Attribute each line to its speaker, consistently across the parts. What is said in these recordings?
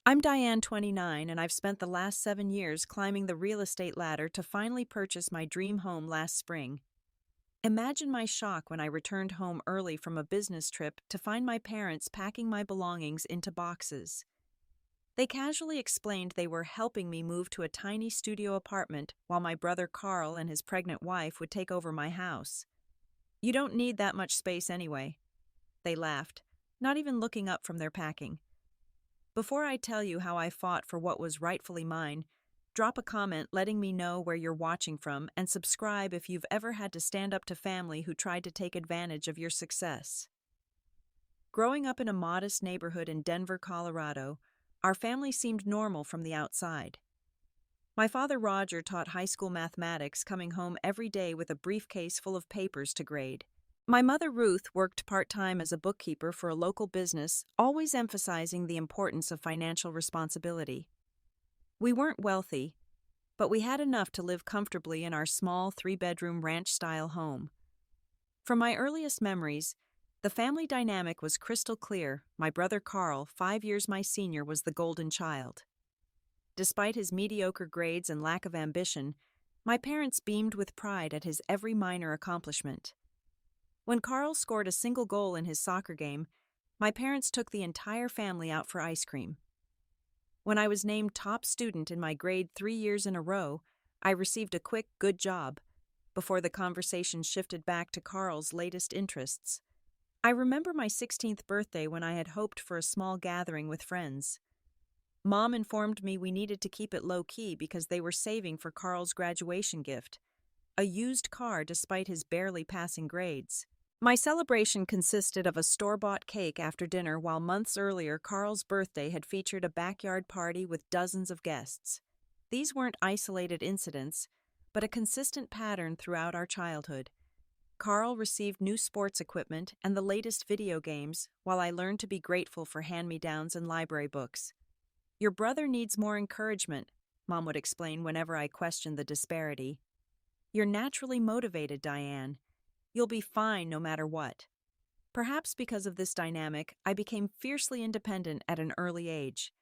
Speaker 1: I'm Diane, 29, and I've spent the last 7 years climbing the real estate ladder to finally purchase my dream home last spring. Imagine my shock when I returned home early from a business trip to find my parents packing my belongings into boxes. They casually explained they were helping me move to a tiny studio apartment while my brother Carl and his pregnant wife would take over my house. "You don't need that much space anyway," they laughed, not even looking up from their packing. Before I tell you how I fought for what was rightfully mine, drop a comment letting me know where you're watching from and subscribe if you've ever had to stand up to family who tried to take advantage of your success. Growing up in a modest neighborhood in Denver, Colorado, our family seemed normal from the outside. My father Roger taught high school mathematics, coming home every day with a briefcase full of papers to grade. My mother Ruth worked part-time as a bookkeeper for a local business, always emphasizing the importance of financial responsibility. We weren't wealthy, but we had enough to live comfortably in our small 3-bedroom ranch-style home. From my earliest memories, the family dynamic was crystal clear. My brother Carl, 5 years my senior, was the golden child. Despite his mediocre grades and lack of ambition, my parents beamed with pride at his every minor accomplishment. When Carl scored a single goal in his soccer game, my parents took the entire family out for ice cream. When I was named top student in my grade 3 years in a row, I received a quick "good job" before the conversation shifted back to Carl's latest interests. I remember my 16th birthday when I had hoped for a small gathering with friends. Mom informed me we needed to keep it low-key because they were saving for Carl's graduation gift, a used car despite his barely passing grades. My celebration consisted of a store-bought cake after dinner, while months earlier Carl's birthday had featured a backyard party with dozens of guests. These weren't isolated incidents, but a consistent pattern throughout our childhood. Carl received new sports equipment and the latest video games, while I learned to be grateful for hand-me-downs and library books. "Your brother needs more encouragement," Mom would explain whenever I questioned the disparity. "You're naturally motivated, Diane. You'll be fine no matter what." Perhaps because of this dynamic, I became fiercely independent at an early age.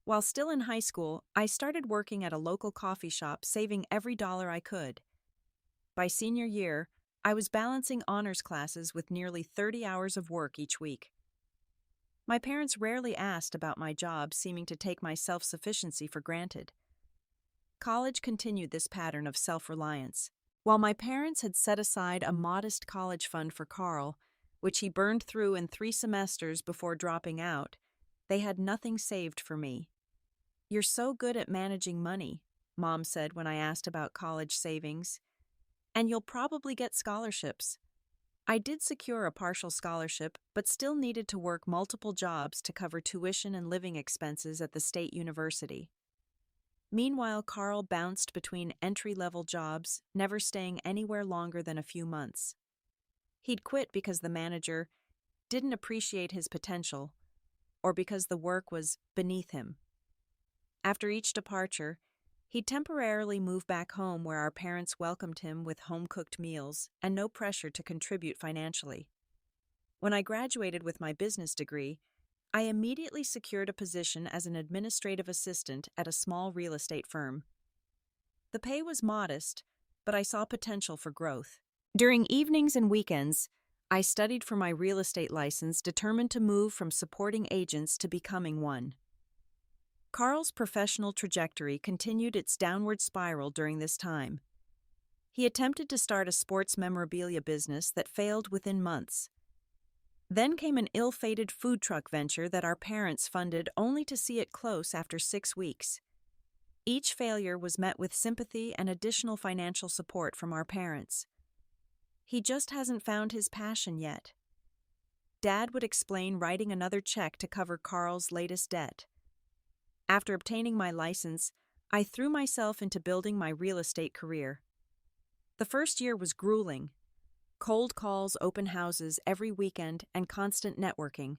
Speaker 1: While still in high school, I started working at a local coffee shop, saving every dollar I could. By senior year, I was balancing honors classes with nearly 30 hours of work each week. My parents rarely asked about my job, seeming to take my self-sufficiency for granted. College continued this pattern of self-reliance. While my parents had set aside a modest college fund for Carl, which he burned through in 3 semesters before dropping out, they had nothing saved for me. "You're so good at managing money," Mom said when I asked about college savings. "And you'll probably get scholarships." I did secure a partial scholarship, but still needed to work multiple jobs to cover tuition and living expenses at the state university. Meanwhile, Carl bounced between entry-level jobs, never staying anywhere longer than a few months. He'd quit because the manager didn't appreciate his potential, or because the work was beneath him. After each departure, he'd temporarily move back home, where our parents welcomed him with home-cooked meals and no pressure to contribute financially. When I graduated with my business degree, I immediately secured a position as an administrative assistant at a small real estate firm. The pay was modest, but I saw potential for growth. During evenings and weekends, I studied for my real estate license, determined to move from supporting agents to becoming one. Carl's professional trajectory continued its downward spiral during this time. He attempted to start a sports memorabilia business that failed within months. Then came an ill-fated food truck venture that our parents funded, only to see it close after 6 weeks. Each failure was met with sympathy and additional financial support from our parents. "He just hasn't found his passion yet," Dad would explain, writing another check to cover Carl's latest debt. After obtaining my license, I threw myself into building my real estate career. The first year was grueling. Cold calls, open houses every weekend, and constant networking.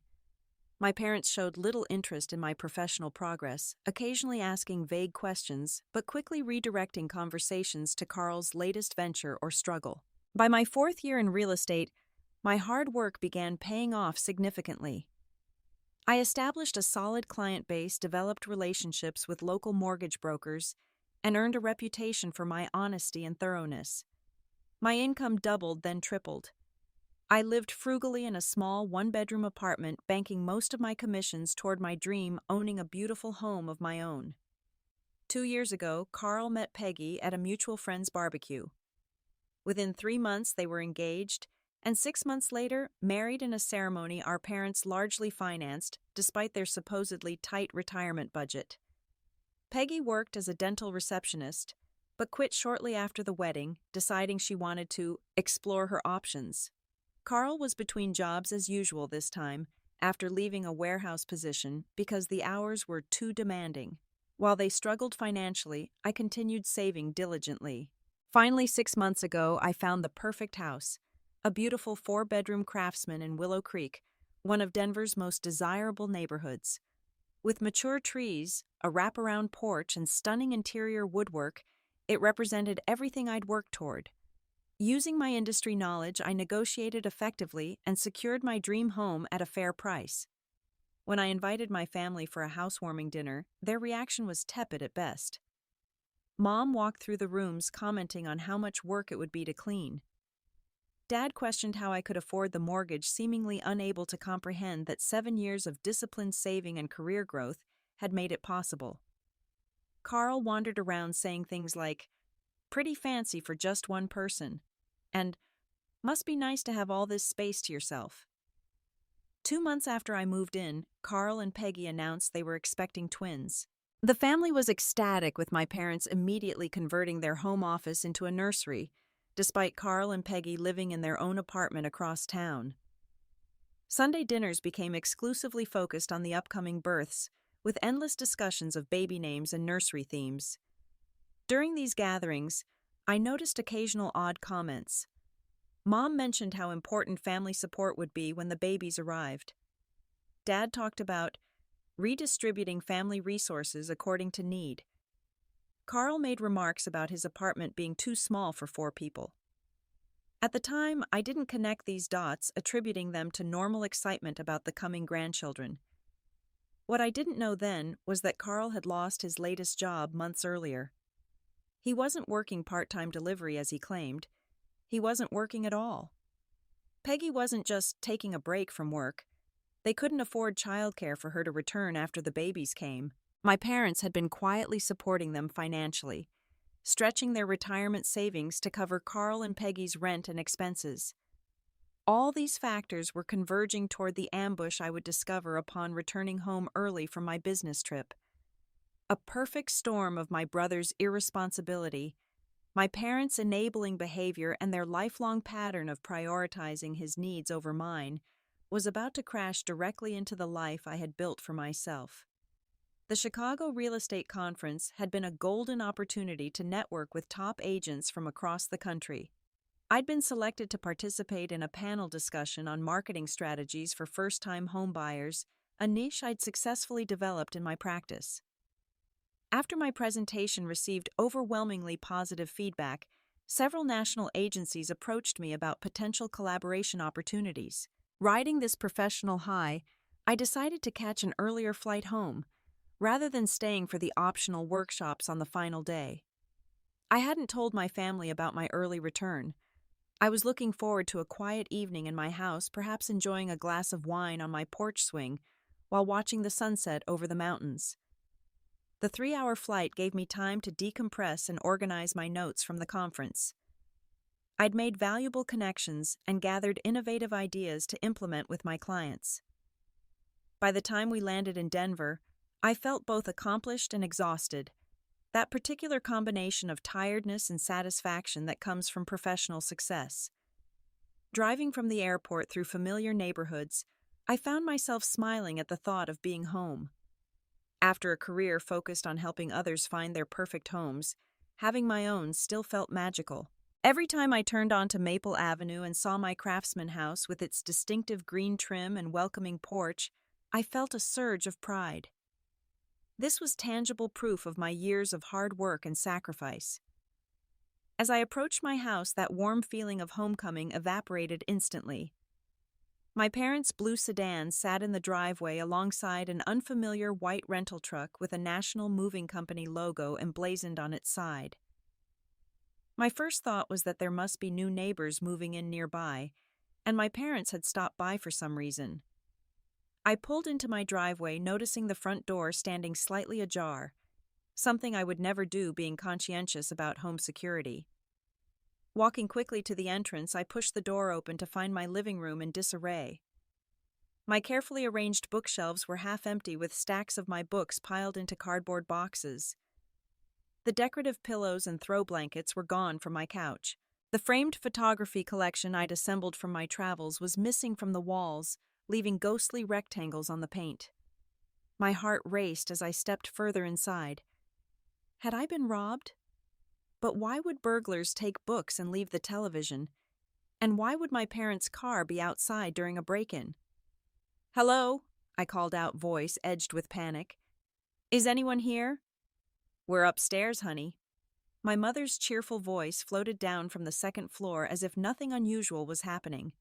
Speaker 1: My parents showed little interest in my professional progress, occasionally asking vague questions, but quickly redirecting conversations to Carl's latest venture or struggle. By my 4th year in real estate, my hard work began paying off significantly. I established a solid client base, developed relationships with local mortgage brokers, and earned a reputation for my honesty and thoroughness. My income doubled, then tripled. I lived frugally in a small one-bedroom apartment, banking most of my commissions toward my dream owning a beautiful home of my own. 2 years ago, Carl met Peggy at a mutual friend's barbecue. Within 3 months, they were engaged, and 6 months later, married in a ceremony our parents largely financed, despite their supposedly tight retirement budget. Peggy worked as a dental receptionist, but quit shortly after the wedding, deciding she wanted to explore her options. Carl was between jobs as usual this time, after leaving a warehouse position because the hours were too demanding. While they struggled financially, I continued saving diligently. Finally, 6 months ago, I found the perfect house, a beautiful 4-bedroom craftsman in Willow Creek, one of Denver's most desirable neighborhoods. With mature trees, a wraparound porch, and stunning interior woodwork, it represented everything I'd worked toward. Using my industry knowledge, I negotiated effectively and secured my dream home at a fair price. When I invited my family for a housewarming dinner, their reaction was tepid at best. Mom walked through the rooms commenting on how much work it would be to clean. Dad questioned how I could afford the mortgage, seemingly unable to comprehend that 7 years of disciplined saving and career growth had made it possible. Carl wandered around saying things like, "Pretty fancy for just one person," and "Must be nice to have all this space to yourself." 2 months after I moved in, Carl and Peggy announced they were expecting twins. The family was ecstatic, with my parents immediately converting their home office into a nursery, despite Carl and Peggy living in their own apartment across town. Sunday dinners became exclusively focused on the upcoming births, with endless discussions of baby names and nursery themes. During these gatherings, I noticed occasional odd comments. Mom mentioned how important family support would be when the babies arrived. Dad talked about redistributing family resources according to need. Carl made remarks about his apartment being too small for 4 people. At the time, I didn't connect these dots, attributing them to normal excitement about the coming grandchildren. What I didn't know then was that Carl had lost his latest job months earlier. He wasn't working part-time delivery as he claimed. He wasn't working at all. Peggy wasn't just taking a break from work. They couldn't afford childcare for her to return after the babies came. My parents had been quietly supporting them financially, stretching their retirement savings to cover Carl and Peggy's rent and expenses. All these factors were converging toward the ambush I would discover upon returning home early from my business trip. A perfect storm of my brother's irresponsibility, my parents' enabling behavior, and their lifelong pattern of prioritizing his needs over mine was about to crash directly into the life I had built for myself. The Chicago Real Estate Conference had been a golden opportunity to network with top agents from across the country. I'd been selected to participate in a panel discussion on marketing strategies for first-time homebuyers, a niche I'd successfully developed in my practice. After my presentation received overwhelmingly positive feedback, several national agencies approached me about potential collaboration opportunities. Riding this professional high, I decided to catch an earlier flight home, rather than staying for the optional workshops on the final day. I hadn't told my family about my early return. I was looking forward to a quiet evening in my house, perhaps enjoying a glass of wine on my porch swing while watching the sunset over the mountains. The 3-hour flight gave me time to decompress and organize my notes from the conference. I'd made valuable connections and gathered innovative ideas to implement with my clients. By the time we landed in Denver, I felt both accomplished and exhausted, that particular combination of tiredness and satisfaction that comes from professional success. Driving from the airport through familiar neighborhoods, I found myself smiling at the thought of being home. After a career focused on helping others find their perfect homes, having my own still felt magical. Every time I turned onto Maple Avenue and saw my craftsman house with its distinctive green trim and welcoming porch, I felt a surge of pride. This was tangible proof of my years of hard work and sacrifice. As I approached my house, that warm feeling of homecoming evaporated instantly. My parents' blue sedan sat in the driveway alongside an unfamiliar white rental truck with a National Moving Company logo emblazoned on its side. My first thought was that there must be new neighbors moving in nearby, and my parents had stopped by for some reason. I pulled into my driveway, noticing the front door standing slightly ajar, something I would never do being conscientious about home security. Walking quickly to the entrance, I pushed the door open to find my living room in disarray. My carefully arranged bookshelves were half empty with stacks of my books piled into cardboard boxes. The decorative pillows and throw blankets were gone from my couch. The framed photography collection I'd assembled from my travels was missing from the walls, leaving ghostly rectangles on the paint. My heart raced as I stepped further inside. Had I been robbed? But why would burglars take books and leave the television? And why would my parents' car be outside during a break-in? "Hello," I called out, voice edged with panic. "Is anyone here?" "We're upstairs, honey." My mother's cheerful voice floated down from the second floor as if nothing unusual was happening.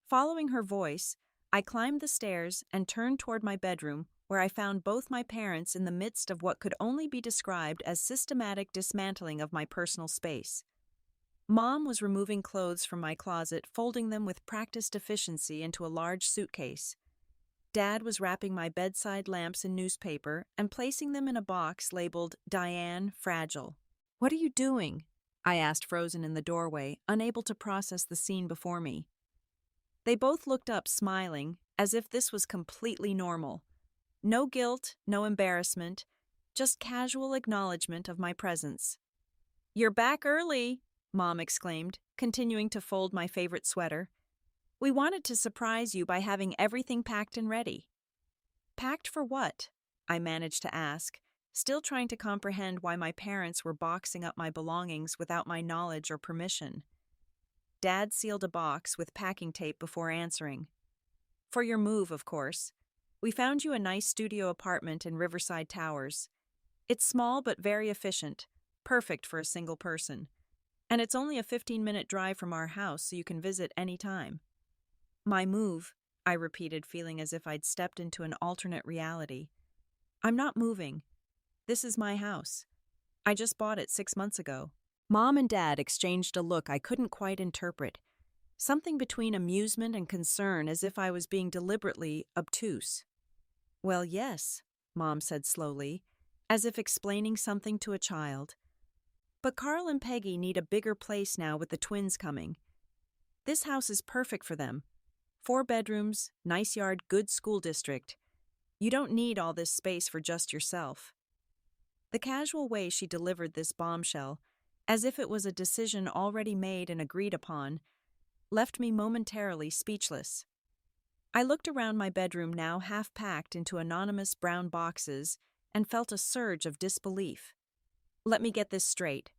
Speaker 1: Following her voice, I climbed the stairs and turned toward my bedroom, where I found both my parents in the midst of what could only be described as systematic dismantling of my personal space. Mom was removing clothes from my closet, folding them with practiced efficiency into a large suitcase. Dad was wrapping my bedside lamps in newspaper and placing them in a box labeled "Diane, Fragile." "What are you doing?" I asked, frozen in the doorway, unable to process the scene before me. They both looked up, smiling, as if this was completely normal. No guilt, no embarrassment, just casual acknowledgement of my presence. "You're back early," Mom exclaimed, continuing to fold my favorite sweater. "We wanted to surprise you by having everything packed and ready." "Packed for what?" I managed to ask, still trying to comprehend why my parents were boxing up my belongings without my knowledge or permission. Dad sealed a box with packing tape before answering. "For your move, of course. We found you a nice studio apartment in Riverside Towers. It's small but very efficient, perfect for a single person. And it's only a 15-minute drive from our house, so you can visit any time." "My move," I repeated, feeling as if I'd stepped into an alternate reality. "I'm not moving. This is my house. I just bought it 6 months ago." Mom and Dad exchanged a look I couldn't quite interpret, something between amusement and concern, as if I was being deliberately obtuse. "Well, yes," Mom said slowly, as if explaining something to a child. "But Carl and Peggy need a bigger place now with the twins coming. This house is perfect for them. 4 bedrooms, nice yard, good school district. You don't need all this space for just yourself." The casual way she delivered this bombshell, as if it was a decision already made and agreed upon, left me momentarily speechless. I looked around my bedroom, now half packed into anonymous brown boxes, and felt a surge of disbelief. "Let me get this straight,"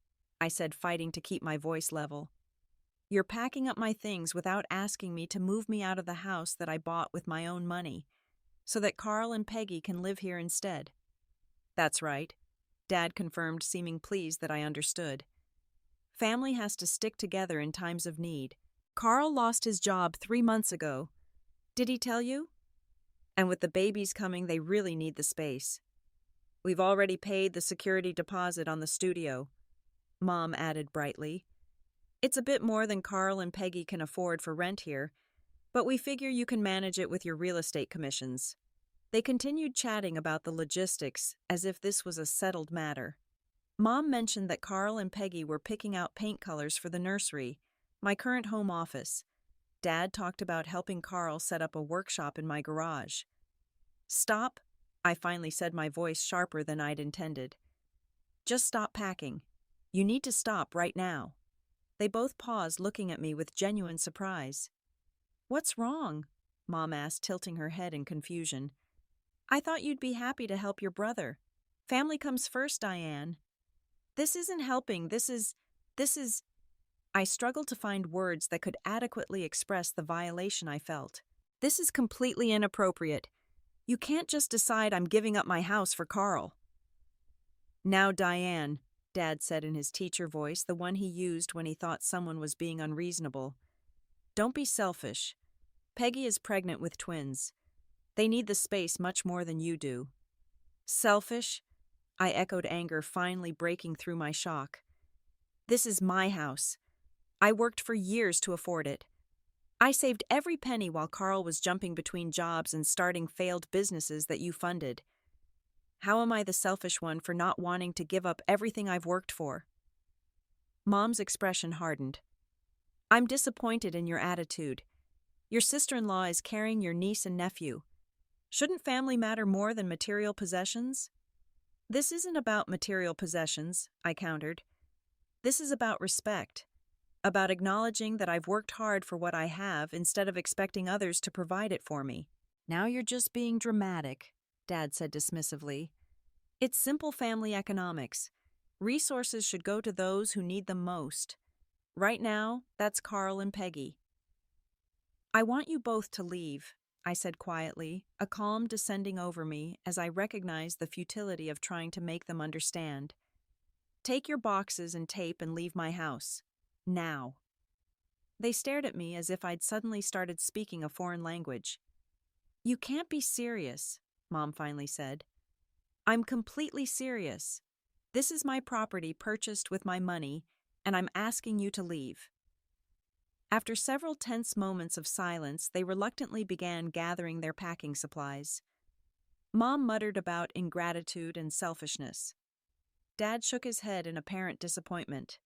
Speaker 1: I said, fighting to keep my voice level. "You're packing up my things without asking me to move me out of the house that I bought with my own money, so that Carl and Peggy can live here instead." "That's right," Dad confirmed, seeming pleased that I understood. "Family has to stick together in times of need. Carl lost his job 3 months ago. Did he tell you? And with the babies coming, they really need the space. We've already paid the security deposit on the studio," Mom added brightly. "It's a bit more than Carl and Peggy can afford for rent here, but we figure you can manage it with your real estate commissions." They continued chatting about the logistics as if this was a settled matter. Mom mentioned that Carl and Peggy were picking out paint colors for the nursery, my current home office. Dad talked about helping Carl set up a workshop in my garage. "Stop," I finally said, my voice sharper than I'd intended. "Just stop packing. You need to stop right now." They both paused, looking at me with genuine surprise. "What's wrong?" Mom asked, tilting her head in confusion. "I thought you'd be happy to help your brother. Family comes first, Diane." "This isn't helping. This is... I struggled to find words that could adequately express the violation I felt. "This is completely inappropriate. You can't just decide I'm giving up my house for Carl." "Now, Diane," Dad said in his teacher voice, the one he used when he thought someone was being unreasonable. "Don't be selfish. Peggy is pregnant with twins. They need the space much more than you do. Selfish? I echoed, anger finally breaking through my shock. This is my house. I worked for years to afford it. I saved every penny while Carl was jumping between jobs and starting failed businesses that you funded. How am I the selfish one for not wanting to give up everything I've worked for? Mom's expression hardened. I'm disappointed in your attitude. Your sister-in-law is carrying your niece and nephew. Shouldn't family matter more than material possessions? This isn't about material possessions, I countered. This is about respect, about acknowledging that I've worked hard for what I have instead of expecting others to provide it for me. Now you're just being dramatic, Dad said dismissively. It's simple family economics. Resources should go to those who need them most. Right now, that's Carl and Peggy. I want you both to leave, I said quietly, a calm descending over me as I recognized the futility of trying to make them understand. Take your boxes and tape and leave my house. Now. They stared at me as if I'd suddenly started speaking a foreign language. You can't be serious, Mom finally said. I'm completely serious. This is my property purchased with my money, and I'm asking you to leave. After several tense moments of silence, they reluctantly began gathering their packing supplies. Mom muttered about ingratitude and selfishness. Dad shook his head in apparent disappointment.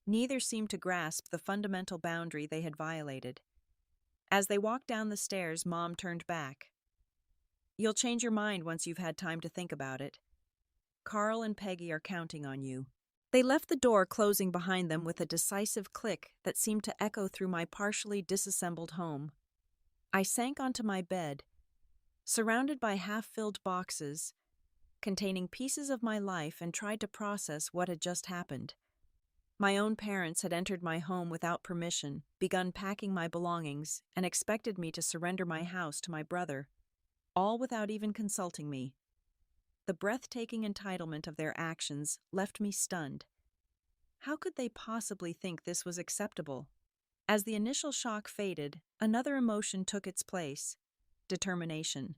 Speaker 1: Neither seemed to grasp the fundamental boundary they had violated. As they walked down the stairs, Mom turned back. You'll change your mind once you've had time to think about it. Carl and Peggy are counting on you. They left the door closing behind them with a decisive click that seemed to echo through my partially disassembled home. I sank onto my bed, surrounded by half-filled boxes containing pieces of my life, and tried to process what had just happened. My own parents had entered my home without permission, begun packing my belongings, and expected me to surrender my house to my brother, all without even consulting me. The breathtaking entitlement of their actions left me stunned. How could they possibly think this was acceptable? As the initial shock faded, another emotion took its place: determination.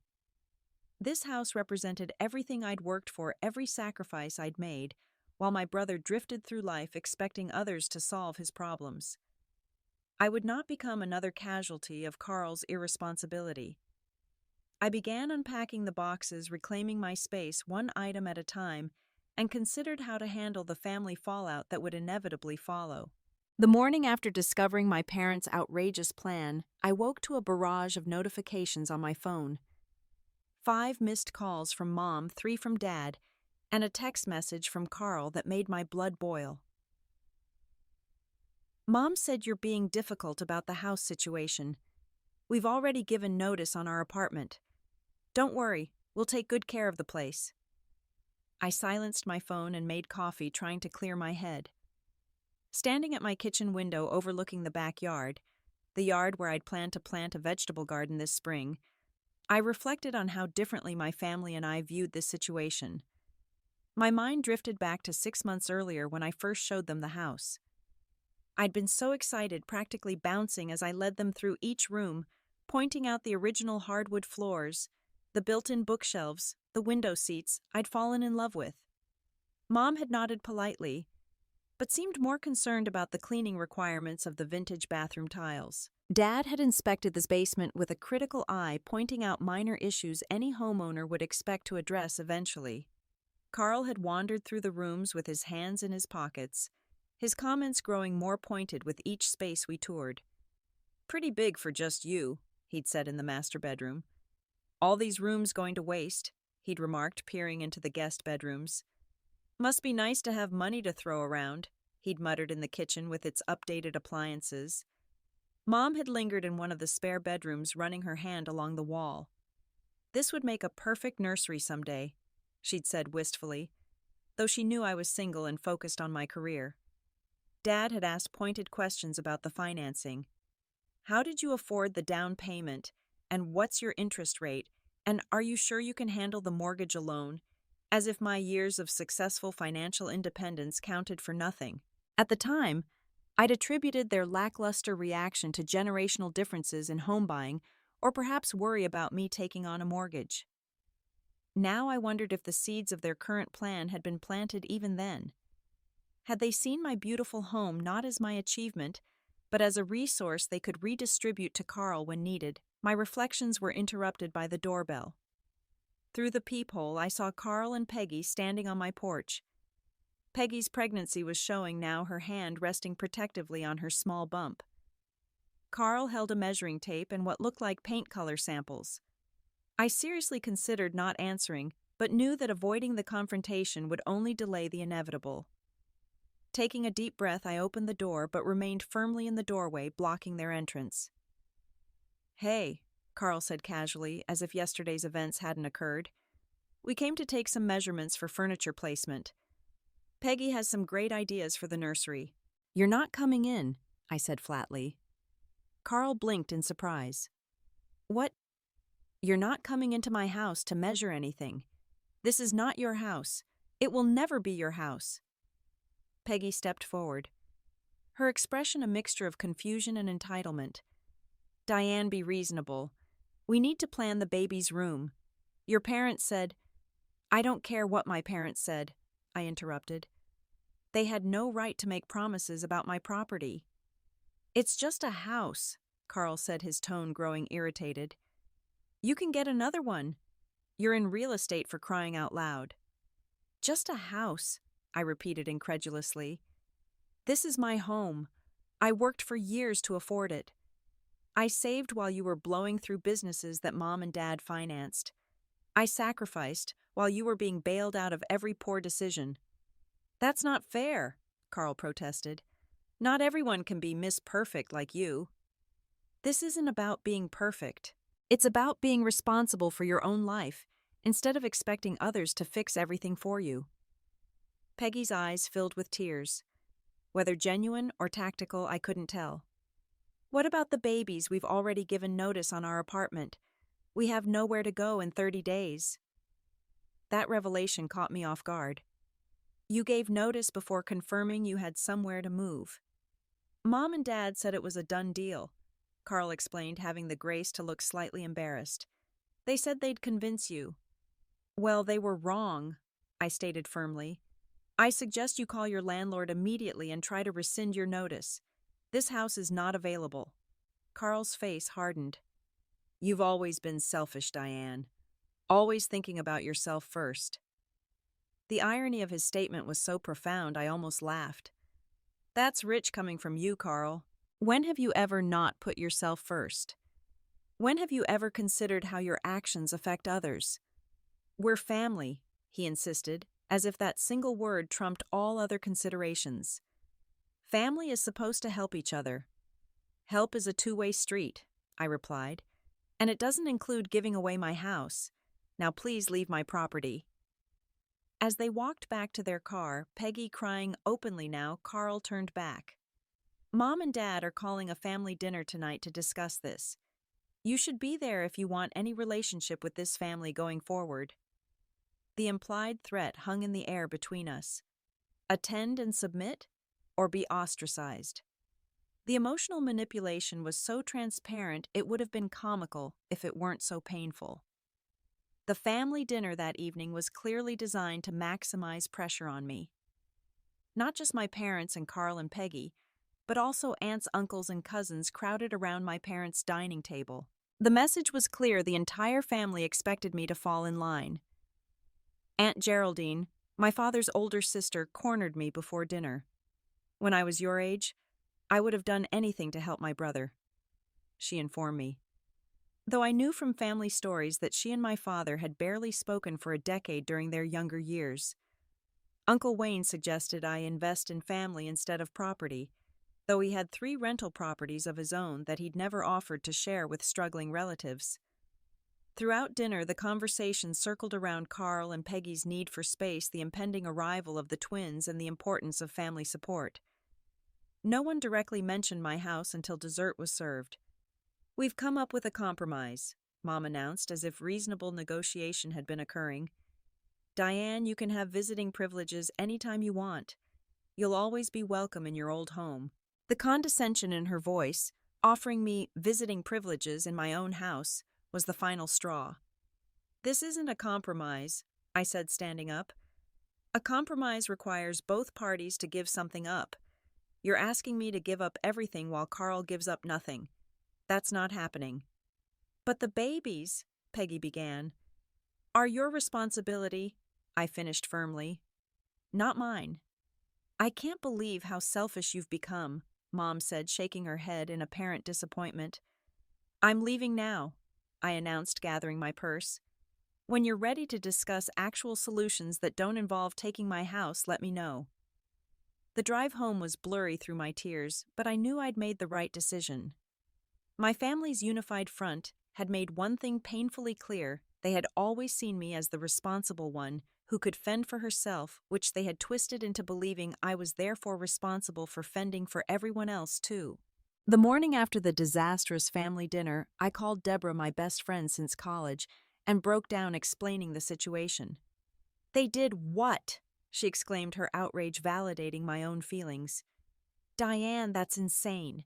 Speaker 1: This house represented everything I'd worked for, every sacrifice I'd made, while my brother drifted through life expecting others to solve his problems. I would not become another casualty of Carl's irresponsibility. I began unpacking the boxes, reclaiming my space one item at a time, and considered how to handle the family fallout that would inevitably follow. The morning after discovering my parents' outrageous plan, I woke to a barrage of notifications on my phone. 5 missed calls from Mom, 3 from Dad, and a text message from Carl that made my blood boil. Mom said you're being difficult about the house situation. We've already given notice on our apartment. Don't worry, we'll take good care of the place. I silenced my phone and made coffee, trying to clear my head. Standing at my kitchen window overlooking the backyard, the yard where I'd planned to plant a vegetable garden this spring, I reflected on how differently my family and I viewed this situation. My mind drifted back to 6 months earlier when I first showed them the house. I'd been so excited, practically bouncing as I led them through each room, pointing out the original hardwood floors, the built-in bookshelves, the window seats I'd fallen in love with. Mom had nodded politely, but seemed more concerned about the cleaning requirements of the vintage bathroom tiles. Dad had inspected this basement with a critical eye, pointing out minor issues any homeowner would expect to address eventually. Carl had wandered through the rooms with his hands in his pockets, his comments growing more pointed with each space we toured. Pretty big for just you, he'd said in the master bedroom. All these rooms going to waste, he'd remarked, peering into the guest bedrooms. Must be nice to have money to throw around, he'd muttered in the kitchen with its updated appliances. Mom had lingered in one of the spare bedrooms, running her hand along the wall. This would make a perfect nursery someday, she'd said wistfully, though she knew I was single and focused on my career. Dad had asked pointed questions about the financing. How did you afford the down payment? And what's your interest rate? And are you sure you can handle the mortgage alone? As if my years of successful financial independence counted for nothing. At the time, I'd attributed their lackluster reaction to generational differences in home buying, or perhaps worry about me taking on a mortgage. Now I wondered if the seeds of their current plan had been planted even then. Had they seen my beautiful home not as my achievement, but as a resource they could redistribute to Carl when needed? My reflections were interrupted by the doorbell. Through the peephole, I saw Carl and Peggy standing on my porch. Peggy's pregnancy was showing now, her hand resting protectively on her small bump. Carl held a measuring tape and what looked like paint color samples. I seriously considered not answering, but knew that avoiding the confrontation would only delay the inevitable. Taking a deep breath, I opened the door but remained firmly in the doorway, blocking their entrance. "Hey," Carl said casually, as if yesterday's events hadn't occurred. "We came to take some measurements for furniture placement. Peggy has some great ideas for the nursery." "You're not coming in," I said flatly. Carl blinked in surprise. "What? You're not coming into my house to measure anything. This is not your house. It will never be your house." Peggy stepped forward, her expression a mixture of confusion and entitlement. "Diane, be reasonable. We need to plan the baby's room. Your parents said—" "I don't care what my parents said," I interrupted. "They had no right to make promises about my property." "It's just a house," Carl said, his tone growing irritated. "You can get another one. You're in real estate, for crying out loud." "Just a house," I repeated incredulously. "This is my home. I worked for years to afford it. I saved while you were blowing through businesses that Mom and Dad financed. I sacrificed while you were being bailed out of every poor decision." "That's not fair," Carl protested. "Not everyone can be Miss Perfect like you." "This isn't about being perfect. It's about being responsible for your own life, instead of expecting others to fix everything for you." Peggy's eyes filled with tears. Whether genuine or tactical, I couldn't tell. "What about the babies? We've already given notice on our apartment. We have nowhere to go in 30 days. That revelation caught me off guard. "You gave notice before confirming you had somewhere to move." "Mom and Dad said it was a done deal," Carl explained, having the grace to look slightly embarrassed. "They said they'd convince you." "Well, they were wrong," I stated firmly. "I suggest you call your landlord immediately and try to rescind your notice. This house is not available." Carl's face hardened. "You've always been selfish, Diane. Always thinking about yourself first." The irony of his statement was so profound I almost laughed. "That's rich coming from you, Carl. When have you ever not put yourself first? When have you ever considered how your actions affect others?" "We're family," he insisted, as if that single word trumped all other considerations. "Family is supposed to help each other." "Help is a two-way street," I replied, "and it doesn't include giving away my house. Now please leave my property." As they walked back to their car, Peggy crying openly now, Carl turned back. "Mom and Dad are calling a family dinner tonight to discuss this. You should be there if you want any relationship with this family going forward." The implied threat hung in the air between us. Attend and submit, or be ostracized. The emotional manipulation was so transparent it would have been comical if it weren't so painful. The family dinner that evening was clearly designed to maximize pressure on me. Not just my parents and Carl and Peggy, but also aunts, uncles, and cousins crowded around my parents' dining table. The message was clear: the entire family expected me to fall in line. Aunt Geraldine, my father's older sister, cornered me before dinner. "When I was your age, I would have done anything to help my brother," she informed me. Though I knew from family stories that she and my father had barely spoken for a decade during their younger years. Uncle Wayne suggested I invest in family instead of property, though he had 3 rental properties of his own that he'd never offered to share with struggling relatives. Throughout dinner, the conversation circled around Carl and Peggy's need for space, the impending arrival of the twins, and the importance of family support. No one directly mentioned my house until dessert was served. "We've come up with a compromise," Mom announced, as if reasonable negotiation had been occurring. "Diane, you can have visiting privileges anytime you want. You'll always be welcome in your old home. The condescension in her voice, offering me visiting privileges in my own house, was the final straw. "This isn't a compromise," I said, standing up. "A compromise requires both parties to give something up. You're asking me to give up everything while Carl gives up nothing. That's not happening." "But the babies," Peggy began. "Are your responsibility," I finished firmly. "Not mine." "I can't believe how selfish you've become," Mom said, shaking her head in apparent disappointment. "I'm leaving now," I announced, gathering my purse. "When you're ready to discuss actual solutions that don't involve taking my house, let me know." The drive home was blurry through my tears, but I knew I'd made the right decision. My family's unified front had made one thing painfully clear: they had always seen me as the responsible one who could fend for herself, which they had twisted into believing I was therefore responsible for fending for everyone else, too. The morning after the disastrous family dinner, I called Deborah, my best friend since college, and broke down explaining the situation. "They did what?" she exclaimed, her outrage validating my own feelings. "Diane, that's insane.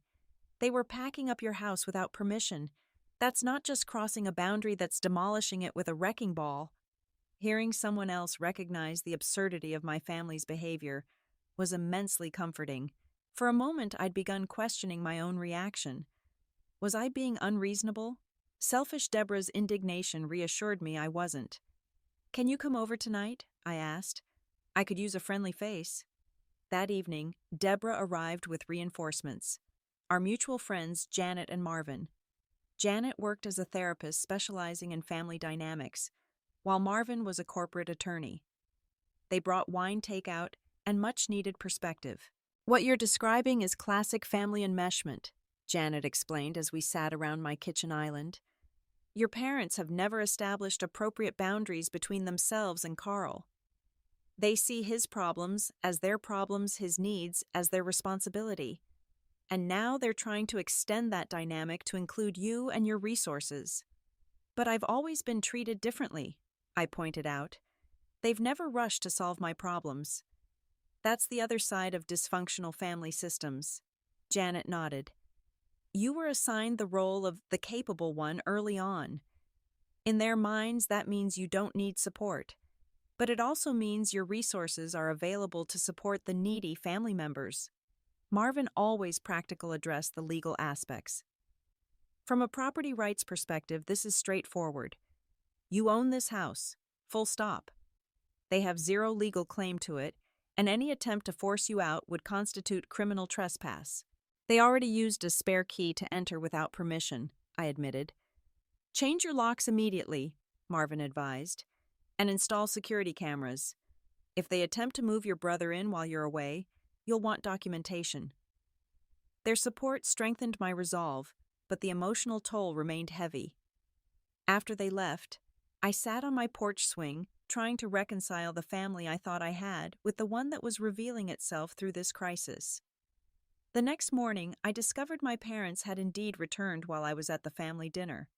Speaker 1: They were packing up your house without permission. That's not just crossing a boundary, that's demolishing it with a wrecking ball." Hearing someone else recognize the absurdity of my family's behavior was immensely comforting. For a moment, I'd begun questioning my own reaction. Was I being unreasonable? Selfish Deborah's indignation reassured me I wasn't. "Can you come over tonight?" I asked. I could use a friendly face. That evening, Deborah arrived with reinforcements. Our mutual friends, Janet and Marvin. Janet worked as a therapist specializing in family dynamics, while Marvin was a corporate attorney. They brought wine takeout and much-needed perspective. "What you're describing is classic family enmeshment," Janet explained as we sat around my kitchen island. "Your parents have never established appropriate boundaries between themselves and Carl. They see his problems as their problems, his needs as their responsibility. And now they're trying to extend that dynamic to include you and your resources." "But I've always been treated differently," I pointed out. "They've never rushed to solve my problems." "That's the other side of dysfunctional family systems." Janet nodded. "You were assigned the role of the capable one early on. In their minds, that means you don't need support. But it also means your resources are available to support the needy family members." Marvin always practical addressed the legal aspects. "From a property rights perspective, this is straightforward. You own this house. Full stop. They have zero legal claim to it, and any attempt to force you out would constitute criminal trespass." "They already used a spare key to enter without permission," I admitted. "Change your locks immediately," Marvin advised, "and install security cameras. If they attempt to move your brother in while you're away, you'll want documentation." Their support strengthened my resolve, but the emotional toll remained heavy. After they left, I sat on my porch swing, trying to reconcile the family I thought I had with the one that was revealing itself through this crisis. The next morning, I discovered my parents had indeed returned while I was at the family dinner.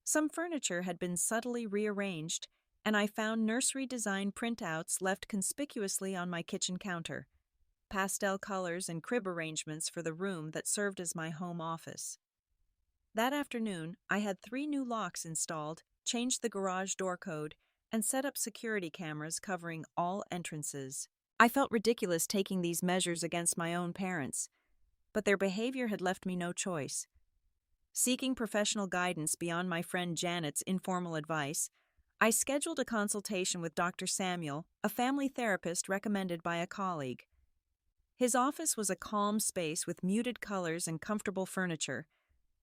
Speaker 1: Some furniture had been subtly rearranged, and I found nursery-design printouts left conspicuously on my kitchen counter, pastel colors and crib arrangements for the room that served as my home office. That afternoon, I had 3 new locks installed, changed the garage door code, and set up security cameras covering all entrances. I felt ridiculous taking these measures against my own parents, but their behavior had left me no choice. Seeking professional guidance beyond my friend Janet's informal advice, I scheduled a consultation with Dr. Samuel, a family therapist recommended by a colleague. His office was a calm space with muted colors and comfortable furniture,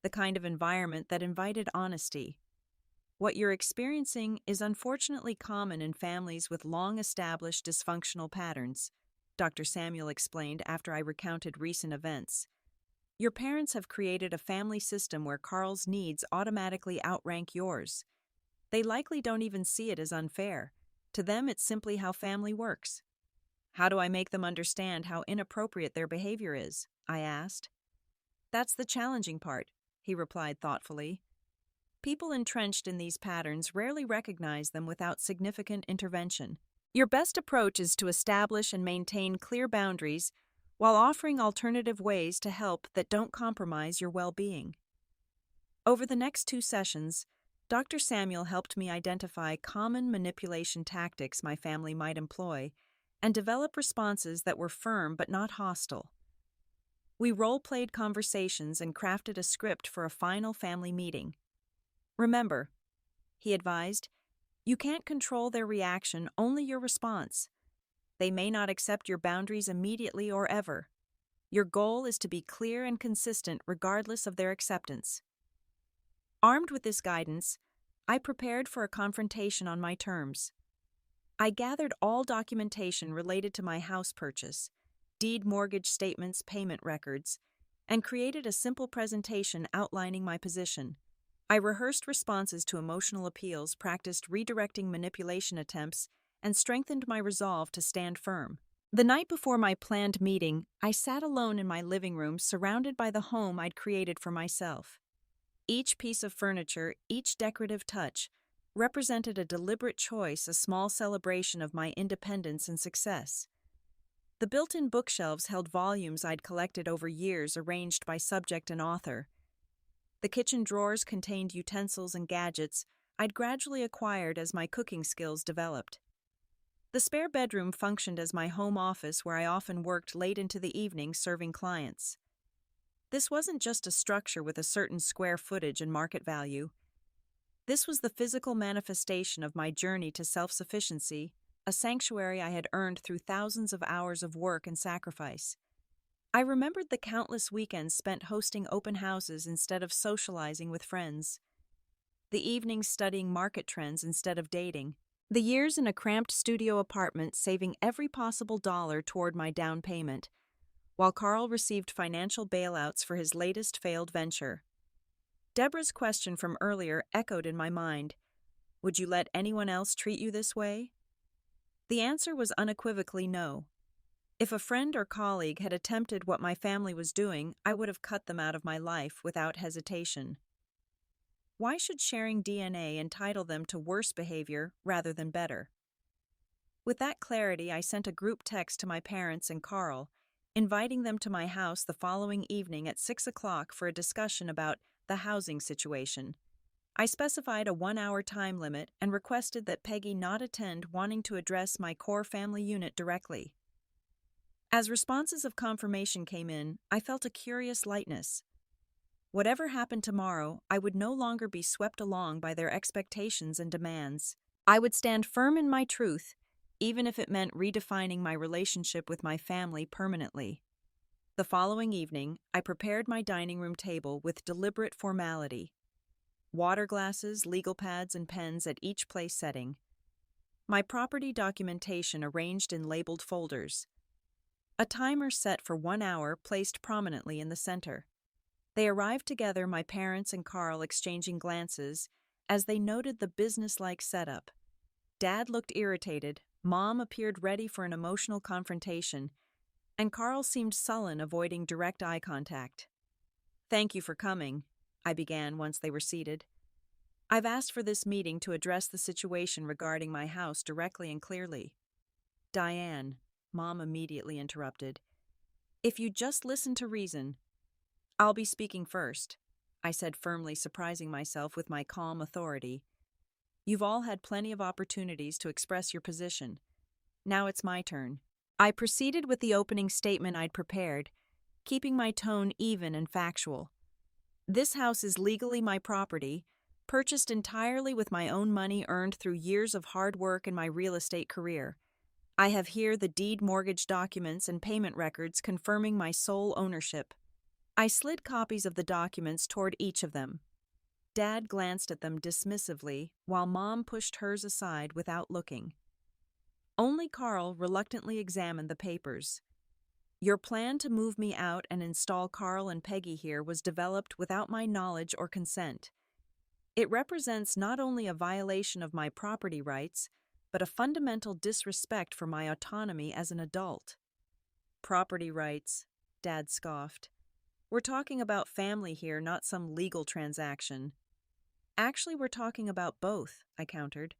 Speaker 1: the kind of environment that invited honesty. "What you're experiencing is unfortunately common in families with long-established dysfunctional patterns," Dr. Samuel explained after I recounted recent events. "Your parents have created a family system where Carl's needs automatically outrank yours. They likely don't even see it as unfair. To them, it's simply how family works." "How do I make them understand how inappropriate their behavior is?" I asked. "That's the challenging part," he replied thoughtfully. "People entrenched in these patterns rarely recognize them without significant intervention. Your best approach is to establish and maintain clear boundaries while offering alternative ways to help that don't compromise your well-being. Over the next 2 sessions, Dr. Samuel helped me identify common manipulation tactics my family might employ and develop responses that were firm but not hostile. We role-played conversations and crafted a script for a final family meeting. Remember, he advised, you can't control their reaction, only your response. They may not accept your boundaries immediately or ever. Your goal is to be clear and consistent regardless of their acceptance. Armed with this guidance, I prepared for a confrontation on my terms. I gathered all documentation related to my house purchase, deed mortgage statements, payment records, and created a simple presentation outlining my position. I rehearsed responses to emotional appeals, practiced redirecting manipulation attempts, and strengthened my resolve to stand firm. The night before my planned meeting, I sat alone in my living room surrounded by the home I'd created for myself. Each piece of furniture, each decorative touch, represented a deliberate choice, a small celebration of my independence and success. The built-in bookshelves held volumes I'd collected over years, arranged by subject and author. The kitchen drawers contained utensils and gadgets I'd gradually acquired as my cooking skills developed. The spare bedroom functioned as my home office where I often worked late into the evening serving clients. This wasn't just a structure with a certain square footage and market value. This was the physical manifestation of my journey to self-sufficiency, a sanctuary I had earned through thousands of hours of work and sacrifice. I remembered the countless weekends spent hosting open houses instead of socializing with friends, the evenings studying market trends instead of dating, the years in a cramped studio apartment saving every possible dollar toward my down payment, while Carl received financial bailouts for his latest failed venture. Deborah's question from earlier echoed in my mind. Would you let anyone else treat you this way? The answer was unequivocally no. If a friend or colleague had attempted what my family was doing, I would have cut them out of my life without hesitation. Why should sharing DNA entitle them to worse behavior rather than better? With that clarity, I sent a group text to my parents and Carl, inviting them to my house the following evening at 6 o'clock for a discussion about the housing situation. I specified a 1-hour time limit and requested that Peggy not attend, wanting to address my core family unit directly. As responses of confirmation came in, I felt a curious lightness. Whatever happened tomorrow, I would no longer be swept along by their expectations and demands. I would stand firm in my truth, even if it meant redefining my relationship with my family permanently. The following evening, I prepared my dining room table with deliberate formality. Water glasses, legal pads, and pens at each place setting. My property documentation arranged in labeled folders. A timer set for 1 hour placed prominently in the center. They arrived together, my parents and Carl exchanging glances as they noted the business-like setup. Dad looked irritated, Mom appeared ready for an emotional confrontation, and Carl seemed sullen, avoiding direct eye contact. Thank you for coming, I began once they were seated. I've asked for this meeting to address the situation regarding my house directly and clearly. Diane, Mom immediately interrupted. If you just listen to reason. I'll be speaking first, I said firmly, surprising myself with my calm authority. You've all had plenty of opportunities to express your position. Now it's my turn. I proceeded with the opening statement I'd prepared, keeping my tone even and factual. This house is legally my property, purchased entirely with my own money earned through years of hard work in my real estate career. I have here the deed mortgage documents and payment records confirming my sole ownership. I slid copies of the documents toward each of them. Dad glanced at them dismissively, while Mom pushed hers aside without looking. Only Carl reluctantly examined the papers. Your plan to move me out and install Carl and Peggy here was developed without my knowledge or consent. It represents not only a violation of my property rights, but a fundamental disrespect for my autonomy as an adult. Property rights, Dad scoffed. We're talking about family here, not some legal transaction. Actually, we're talking about both, I countered.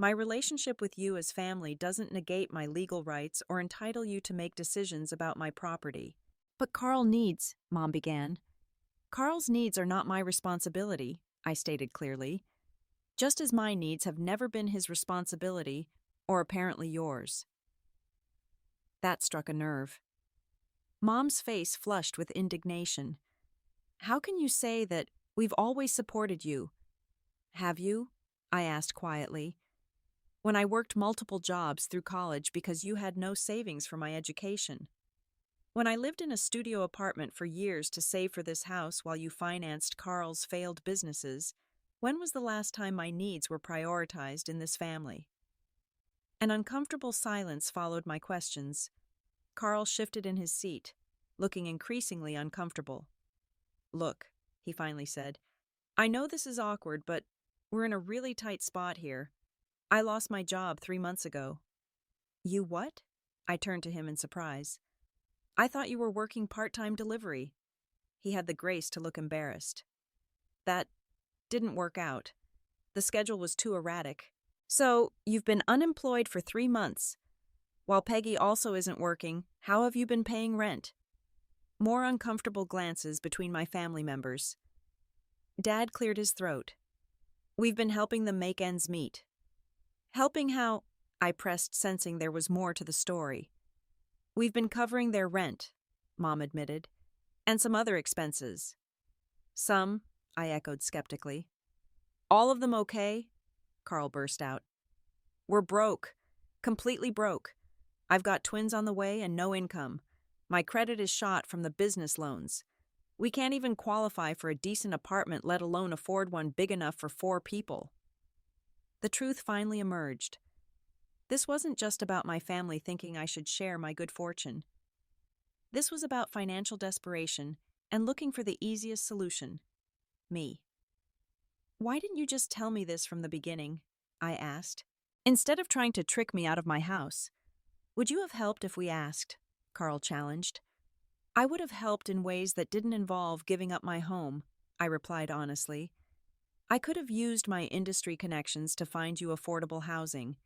Speaker 1: My relationship with you as family doesn't negate my legal rights or entitle you to make decisions about my property. But Carl needs, Mom began. Carl's needs are not my responsibility, I stated clearly, just as my needs have never been his responsibility, or apparently yours. That struck a nerve. Mom's face flushed with indignation. How can you say that we've always supported you? Have you? I asked quietly. When I worked multiple jobs through college because you had no savings for my education. When I lived in a studio apartment for years to save for this house while you financed Carl's failed businesses, when was the last time my needs were prioritized in this family? An uncomfortable silence followed my questions. Carl shifted in his seat, looking increasingly uncomfortable. Look, he finally said, I know this is awkward, but we're in a really tight spot here. I lost my job 3 months ago. You what? I turned to him in surprise. I thought you were working part-time delivery. He had the grace to look embarrassed. That didn't work out. The schedule was too erratic. So, you've been unemployed for 3 months. While Peggy also isn't working, how have you been paying rent? More uncomfortable glances between my family members. Dad cleared his throat. We've been helping them make ends meet. Helping how? I pressed, sensing there was more to the story. We've been covering their rent, Mom admitted, and some other expenses. Some, I echoed skeptically. All of them okay? Carl burst out. We're broke. Completely broke. I've got twins on the way and no income. My credit is shot from the business loans. We can't even qualify for a decent apartment, let alone afford one big enough for 4 people. The truth finally emerged. This wasn't just about my family thinking I should share my good fortune. This was about financial desperation and looking for the easiest solution. Me. Why didn't you just tell me this from the beginning? I asked. Instead of trying to trick me out of my house. Would you have helped if we asked? Carl challenged. I would have helped in ways that didn't involve giving up my home, I replied honestly. I could have used my industry connections to find you affordable housing.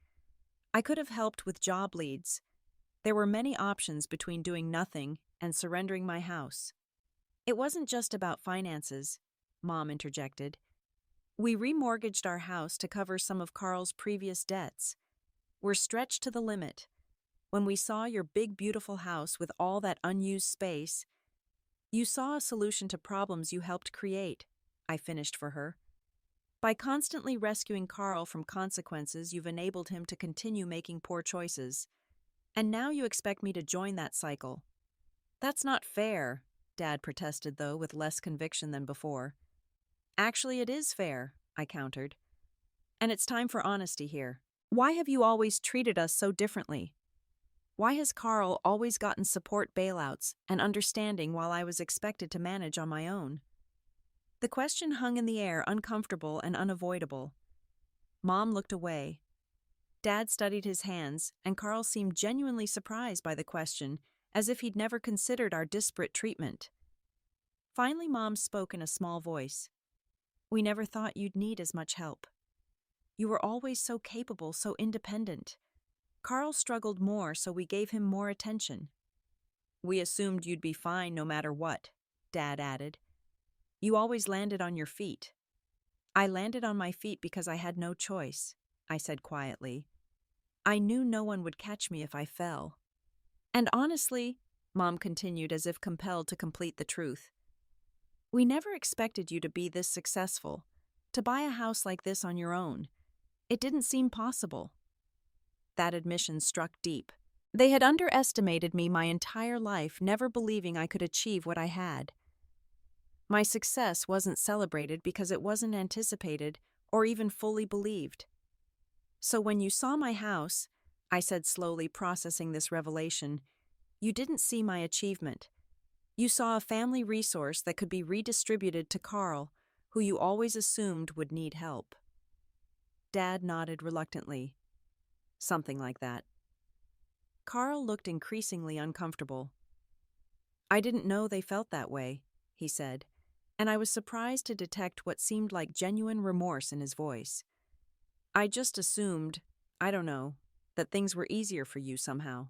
Speaker 1: I could have helped with job leads. There were many options between doing nothing and surrendering my house. It wasn't just about finances, Mom interjected. We remortgaged our house to cover some of Carl's previous debts. We're stretched to the limit. When we saw your big, beautiful house with all that unused space, you saw a solution to problems you helped create, I finished for her. By constantly rescuing Carl from consequences, you've enabled him to continue making poor choices. And now you expect me to join that cycle. That's not fair, Dad protested, though, with less conviction than before. Actually, it is fair, I countered. And it's time for honesty here. Why have you always treated us so differently? Why has Carl always gotten support bailouts and understanding while I was expected to manage on my own? The question hung in the air, uncomfortable and unavoidable. Mom looked away. Dad studied his hands, and Carl seemed genuinely surprised by the question, as if he'd never considered our disparate treatment. Finally, Mom spoke in a small voice. We never thought you'd need as much help. You were always so capable, so independent. Carl struggled more, so we gave him more attention. We assumed you'd be fine no matter what, Dad added. You always landed on your feet. I landed on my feet because I had no choice, I said quietly. I knew no one would catch me if I fell. And honestly, Mom continued as if compelled to complete the truth, we never expected you to be this successful, to buy a house like this on your own. It didn't seem possible. That admission struck deep. They had underestimated me my entire life, never believing I could achieve what I had. My success wasn't celebrated because it wasn't anticipated or even fully believed. So when you saw my house, I said slowly, processing this revelation, you didn't see my achievement. You saw a family resource that could be redistributed to Carl, who you always assumed would need help. Dad nodded reluctantly. Something like that. Carl looked increasingly uncomfortable. I didn't know they felt that way, he said, and I was surprised to detect what seemed like genuine remorse in his voice. I just assumed, I don't know, that things were easier for you somehow.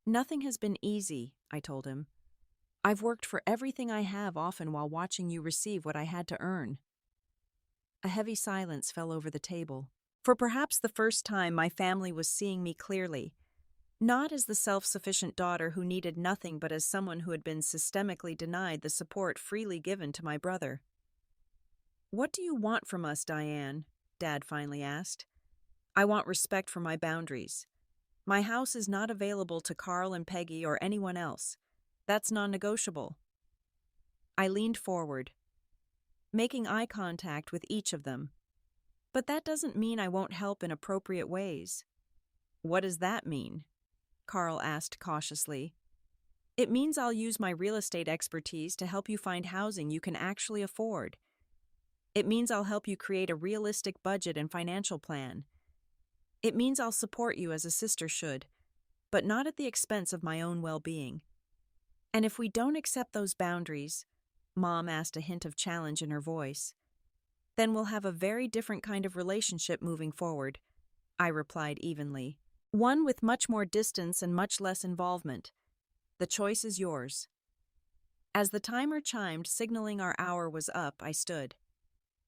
Speaker 1: Nothing has been easy, I told him. I've worked for everything I have often while watching you receive what I had to earn. A heavy silence fell over the table. For perhaps the first time, my family was seeing me clearly, not as the self-sufficient daughter who needed nothing but as someone who had been systemically denied the support freely given to my brother. "What do you want from us, Diane?" Dad finally asked. "I want respect for my boundaries. My house is not available to Carl and Peggy or anyone else. That's non-negotiable." I leaned forward, making eye contact with each of them. "But that doesn't mean I won't help in appropriate ways." "What does that mean?" Carl asked cautiously. "It means I'll use my real estate expertise to help you find housing you can actually afford. It means I'll help you create a realistic budget and financial plan. It means I'll support you as a sister should, but not at the expense of my own well-being. And if we don't accept those boundaries," Mom asked, a hint of challenge in her voice, "then we'll have a very different kind of relationship moving forward," I replied evenly. "One with much more distance and much less involvement. The choice is yours." As the timer chimed, signaling our hour was up, I stood.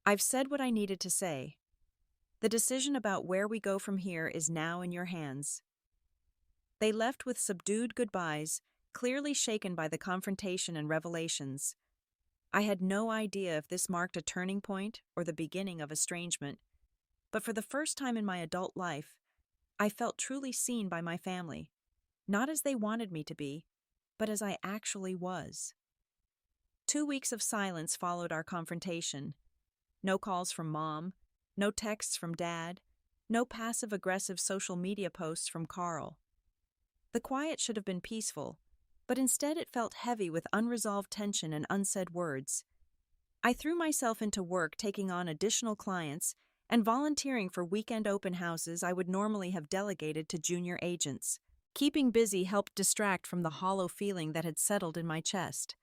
Speaker 1: "I've said what I needed to say. The decision about where we go from here is now in your hands." They left with subdued goodbyes, clearly shaken by the confrontation and revelations. I had no idea if this marked a turning point or the beginning of estrangement, but for the first time in my adult life, I felt truly seen by my family, not as they wanted me to be, but as I actually was. 2 weeks of silence followed our confrontation. No calls from Mom, no texts from Dad, no passive-aggressive social media posts from Carl. The quiet should have been peaceful, but instead it felt heavy with unresolved tension and unsaid words. I threw myself into work, taking on additional clients and volunteering for weekend open houses I would normally have delegated to junior agents. Keeping busy helped distract from the hollow feeling that had settled in my chest.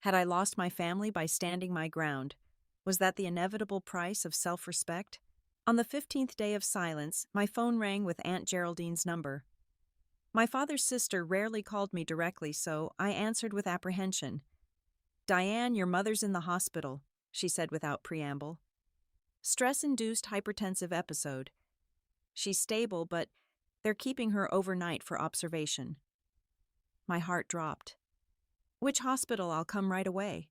Speaker 1: Had I lost my family by standing my ground? Was that the inevitable price of self-respect? On the 15th day of silence, my phone rang with Aunt Geraldine's number. My father's sister rarely called me directly, so I answered with apprehension. "Diane, your mother's in the hospital," she said without preamble. "Stress-induced hypertensive episode. She's stable, but they're keeping her overnight for observation." My heart dropped. "Which hospital? I'll come right away."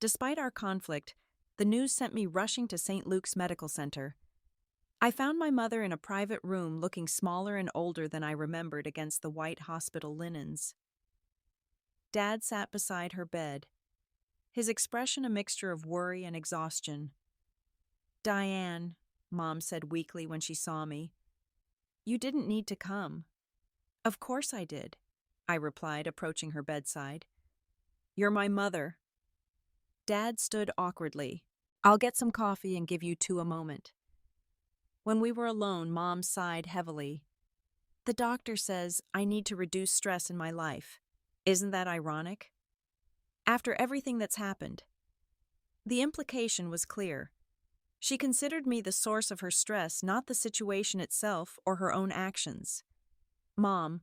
Speaker 1: Despite our conflict, the news sent me rushing to St. Luke's Medical Center. I found my mother in a private room, looking smaller and older than I remembered against the white hospital linens. Dad sat beside her bed, his expression a mixture of worry and exhaustion. "Diane," Mom said weakly when she saw me, "you didn't need to come." "Of course I did," I replied, approaching her bedside. "You're my mother." Dad stood awkwardly. "I'll get some coffee and give you two a moment." When we were alone, Mom sighed heavily. "The doctor says I need to reduce stress in my life. Isn't that ironic? After everything that's happened." The implication was clear. She considered me the source of her stress, not the situation itself or her own actions. "Mom,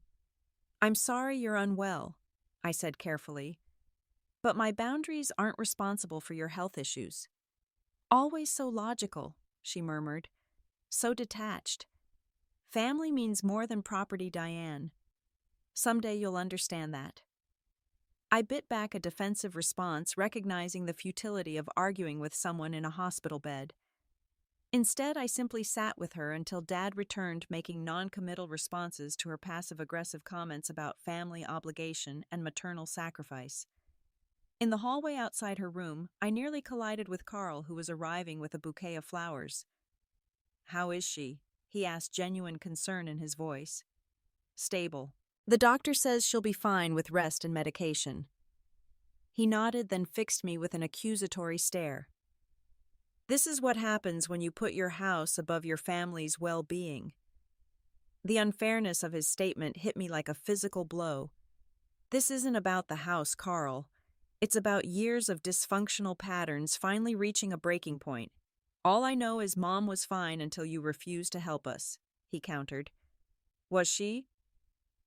Speaker 1: I'm sorry you're unwell," I said carefully, "but my boundaries aren't responsible for your health issues." "Always so logical," she murmured. "So detached. Family means more than property, Diane. Someday you'll understand that." I bit back a defensive response, recognizing the futility of arguing with someone in a hospital bed. Instead, I simply sat with her until Dad returned, making non-committal responses to her passive-aggressive comments about family obligation and maternal sacrifice. In the hallway outside her room, I nearly collided with Carl, who was arriving with a bouquet of flowers. "How is she?" he asked, genuine concern in his voice. "Stable. The doctor says she'll be fine with rest and medication." He nodded, then fixed me with an accusatory stare. "This is what happens when you put your house above your family's well-being." The unfairness of his statement hit me like a physical blow. This isn't about the house, Carl. It's about years of dysfunctional patterns finally reaching a breaking point. All I know is Mom was fine until you refused to help us, he countered. Was she?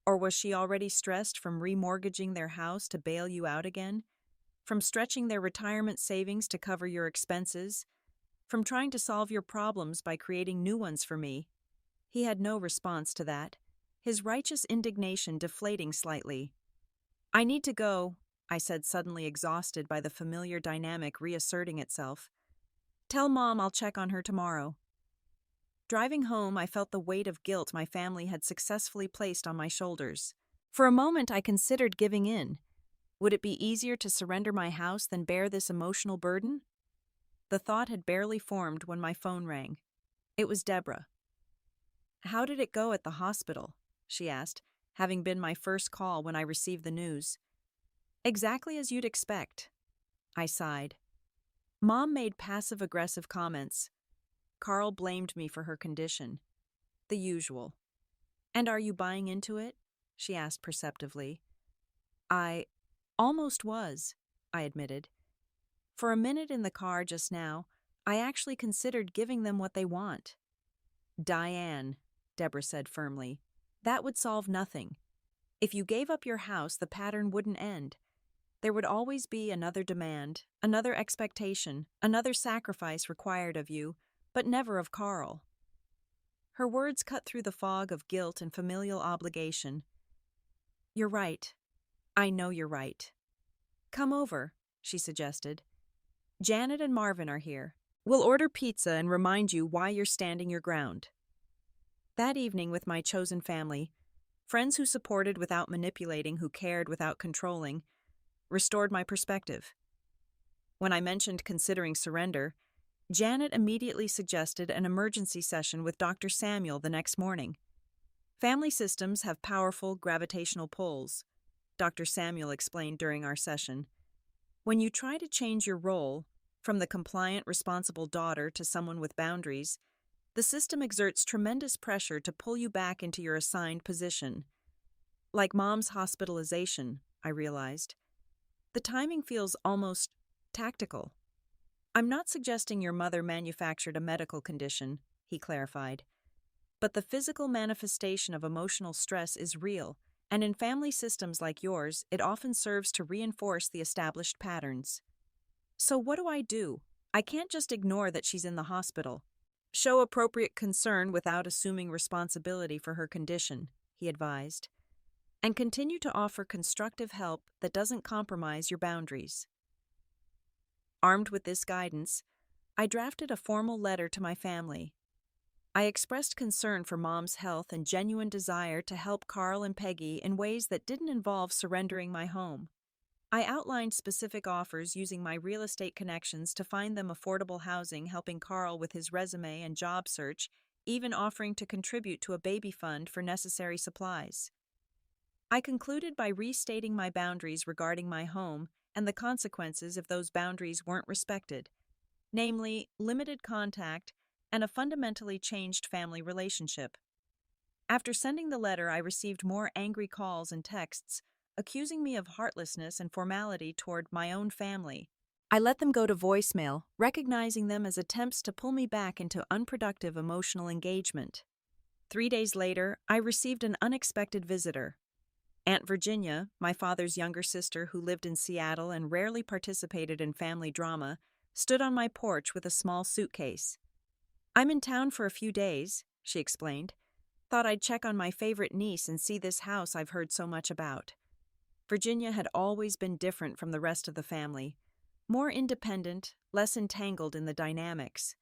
Speaker 1: Or was she already stressed from remortgaging their house to bail you out again? From stretching their retirement savings to cover your expenses? From trying to solve your problems by creating new ones for me? He had no response to that, his righteous indignation deflating slightly. I need to go, I said, suddenly exhausted by the familiar dynamic reasserting itself. Tell Mom I'll check on her tomorrow. Driving home, I felt the weight of guilt my family had successfully placed on my shoulders. For a moment, I considered giving in. Would it be easier to surrender my house than bear this emotional burden? The thought had barely formed when my phone rang. It was Deborah. How did it go at the hospital? She asked, having been my first call when I received the news. Exactly as you'd expect. I sighed. Mom made passive-aggressive comments. Carl blamed me for her condition. The usual. And are you buying into it? She asked perceptively. I almost was, I admitted. For a minute in the car just now, I actually considered giving them what they want. Diane, Deborah said firmly, that would solve nothing. If you gave up your house, the pattern wouldn't end. There would always be another demand, another expectation, another sacrifice required of you, but never of Carl. Her words cut through the fog of guilt and familial obligation. You're right. I know you're right. Come over, she suggested. Janet and Marvin are here. We'll order pizza and remind you why you're standing your ground. That evening with my chosen family, friends who supported without manipulating, who cared without controlling, restored my perspective. When I mentioned considering surrender, Janet immediately suggested an emergency session with Dr. Samuel the next morning. Family systems have powerful gravitational pulls, Dr. Samuel explained during our session. When you try to change your role, from the compliant, responsible daughter to someone with boundaries, the system exerts tremendous pressure to pull you back into your assigned position. Like Mom's hospitalization, I realized. The timing feels almost tactical. I'm not suggesting your mother manufactured a medical condition, he clarified. But the physical manifestation of emotional stress is real, and in family systems like yours, it often serves to reinforce the established patterns. So what do? I can't just ignore that she's in the hospital. Show appropriate concern without assuming responsibility for her condition, he advised. And continue to offer constructive help that doesn't compromise your boundaries. Armed with this guidance, I drafted a formal letter to my family. I expressed concern for Mom's health and genuine desire to help Carl and Peggy in ways that didn't involve surrendering my home. I outlined specific offers using my real estate connections to find them affordable housing, helping Carl with his resume and job search, even offering to contribute to a baby fund for necessary supplies. I concluded by restating my boundaries regarding my home and the consequences if those boundaries weren't respected, namely, limited contact and a fundamentally changed family relationship. After sending the letter, I received more angry calls and texts, accusing me of heartlessness and formality toward my own family. I let them go to voicemail, recognizing them as attempts to pull me back into unproductive emotional engagement. 3 days later, I received an unexpected visitor. Aunt Virginia, my father's younger sister who lived in Seattle and rarely participated in family drama, stood on my porch with a small suitcase. I'm in town for a few days, she explained. Thought I'd check on my favorite niece and see this house I've heard so much about. Virginia had always been different from the rest of the family, more independent, less entangled in the dynamics.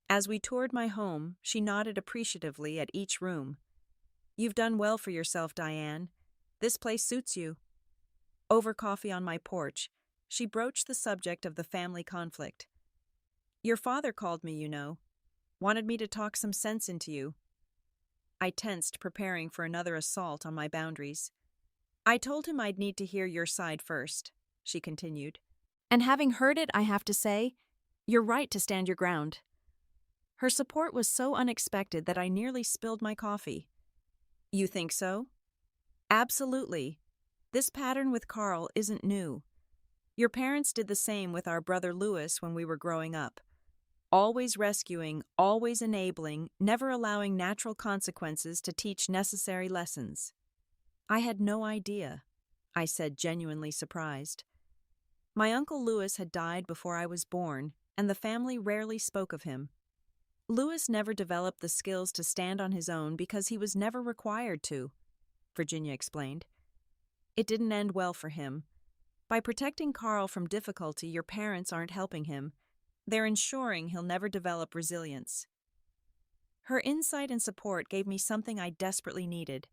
Speaker 1: As we toured my home, she nodded appreciatively at each room. You've done well for yourself, Diane. This place suits you. Over coffee on my porch, she broached the subject of the family conflict. Your father called me, you know. Wanted me to talk some sense into you. I tensed, preparing for another assault on my boundaries. I told him I'd need to hear your side first, she continued. And having heard it, I have to say, you're right to stand your ground. Her support was so unexpected that I nearly spilled my coffee. You think so? Absolutely. This pattern with Carl isn't new. Your parents did the same with our brother Louis when we were growing up. always rescuing, always enabling, never allowing natural consequences to teach necessary lessons. I had no idea, I said, genuinely surprised. My Uncle Louis had died before I was born, and the family rarely spoke of him. Louis never developed the skills to stand on his own because he was never required to, Virginia explained. It didn't end well for him. By protecting Carl from difficulty, your parents aren't helping him. They're ensuring he'll never develop resilience. Her insight and support gave me something I desperately needed: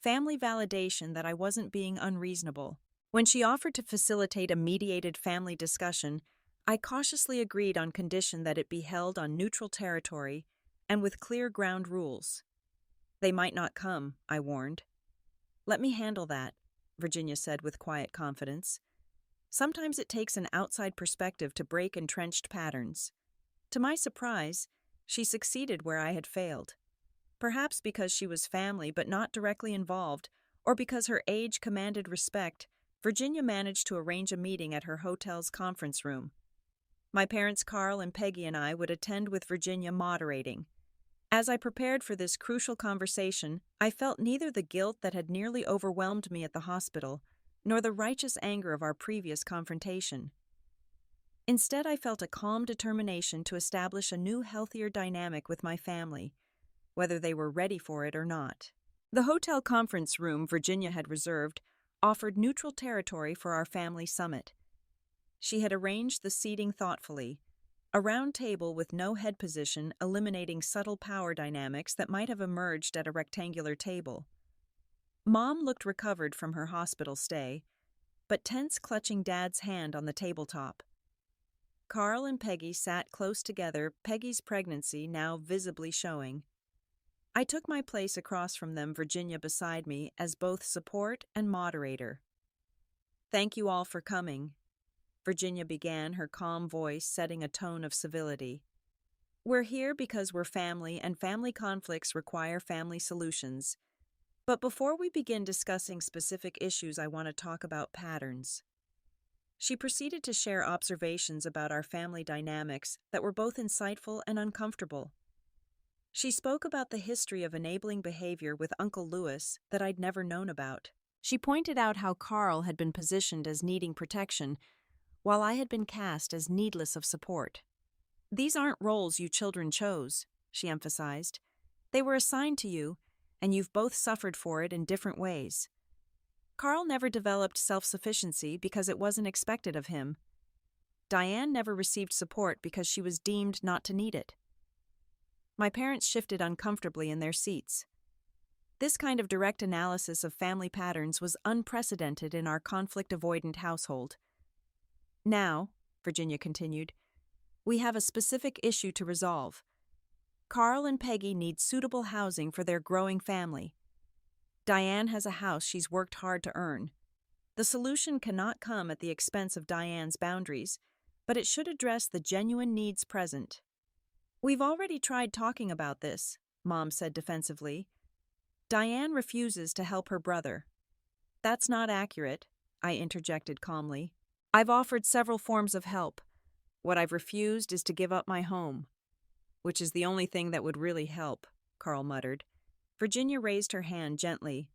Speaker 1: family validation that I wasn't being unreasonable. When she offered to facilitate a mediated family discussion, I cautiously agreed on condition that it be held on neutral territory and with clear ground rules. They might not come, I warned. Let me handle that, Virginia said with quiet confidence. Sometimes it takes an outside perspective to break entrenched patterns. To my surprise, she succeeded where I had failed. Perhaps because she was family but not directly involved, or because her age commanded respect, Virginia managed to arrange a meeting at her hotel's conference room. My parents Carl and Peggy and I would attend with Virginia moderating. As I prepared for this crucial conversation, I felt neither the guilt that had nearly overwhelmed me at the hospital, nor the righteous anger of our previous confrontation. Instead, I felt a calm determination to establish a new, healthier dynamic with my family, whether they were ready for it or not. The hotel conference room Virginia had reserved offered neutral territory for our family summit. She had arranged the seating thoughtfully, a round table with no head position eliminating subtle power dynamics that might have emerged at a rectangular table. Mom looked recovered from her hospital stay, but tense, clutching Dad's hand on the tabletop. Carl and Peggy sat close together, Peggy's pregnancy now visibly showing. I took my place across from them, Virginia beside me, as both support and moderator. Thank you all for coming, Virginia began, her calm voice setting a tone of civility. We're here because we're family, and family conflicts require family solutions. But before we begin discussing specific issues, I want to talk about patterns. She proceeded to share observations about our family dynamics that were both insightful and uncomfortable. She spoke about the history of enabling behavior with Uncle Louis that I'd never known about. She pointed out how Carl had been positioned as needing protection, while I had been cast as needless of support. These aren't roles you children chose, she emphasized. They were assigned to you, and you've both suffered for it in different ways. Carl never developed self-sufficiency because it wasn't expected of him. Diane never received support because she was deemed not to need it. My parents shifted uncomfortably in their seats. This kind of direct analysis of family patterns was unprecedented in our conflict-avoidant household. Now, Virginia continued, we have a specific issue to resolve. Carl and Peggy need suitable housing for their growing family. Diane has a house she's worked hard to earn. The solution cannot come at the expense of Diane's boundaries, but it should address the genuine needs present. We've already tried talking about this, Mom said defensively. Diane refuses to help her brother. That's not accurate, I interjected calmly. I've offered several forms of help. What I've refused is to give up my home. Which is the only thing that would really help, Carl muttered. Virginia raised her hand gently.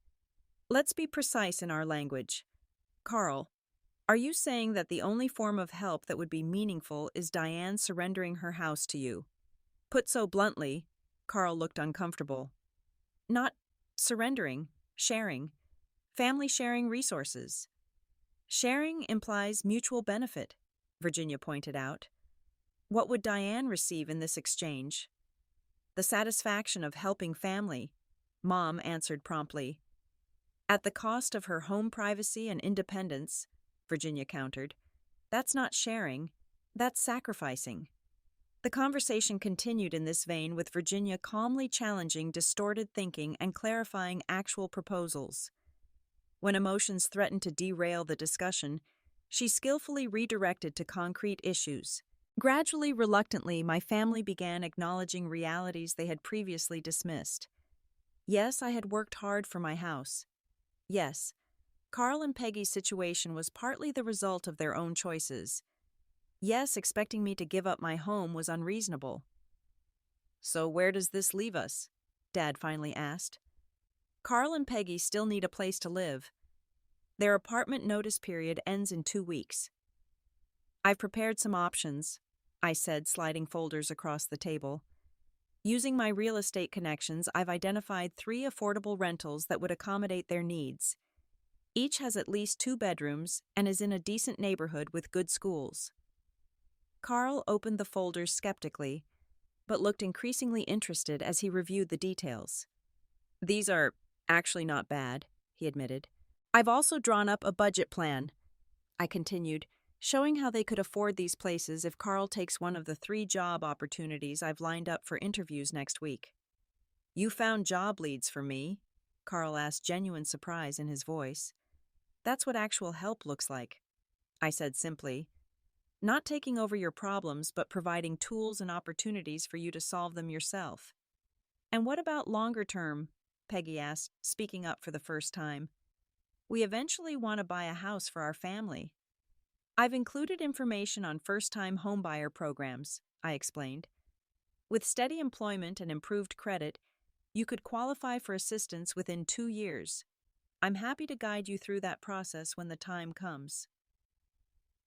Speaker 1: Let's be precise in our language. Carl, are you saying that the only form of help that would be meaningful is Diane surrendering her house to you? Put so bluntly, Carl looked uncomfortable. Not surrendering, sharing. Family sharing resources. Sharing implies mutual benefit, Virginia pointed out. What would Diane receive in this exchange? The satisfaction of helping family, Mom answered promptly. At the cost of her home privacy and independence, Virginia countered. That's not sharing, that's sacrificing. The conversation continued in this vein, with Virginia calmly challenging distorted thinking and clarifying actual proposals. When emotions threatened to derail the discussion, she skillfully redirected to concrete issues. Gradually, reluctantly, my family began acknowledging realities they had previously dismissed. Yes, I had worked hard for my house. Yes, Carl and Peggy's situation was partly the result of their own choices. Yes, expecting me to give up my home was unreasonable. So where does this leave us? Dad finally asked. Carl and Peggy still need a place to live. Their apartment notice period ends in 2 weeks. I've prepared some options, I said, sliding folders across the table. Using my real estate connections, I've identified 3 affordable rentals that would accommodate their needs. Each has at least 2 bedrooms and is in a decent neighborhood with good schools. Carl opened the folders skeptically, but looked increasingly interested as he reviewed the details. These are actually not bad, he admitted. I've also drawn up a budget plan, I continued, showing how they could afford these places if Carl takes one of the 3 job opportunities I've lined up for interviews next week. You found job leads for me? Carl asked, genuine surprise in his voice. That's what actual help looks like, I said simply. Not taking over your problems, but providing tools and opportunities for you to solve them yourself. And what about longer term? Peggy asked, speaking up for the first time. We eventually want to buy a house for our family. I've included information on first-time homebuyer programs, I explained. With steady employment and improved credit, you could qualify for assistance within 2 years. I'm happy to guide you through that process when the time comes.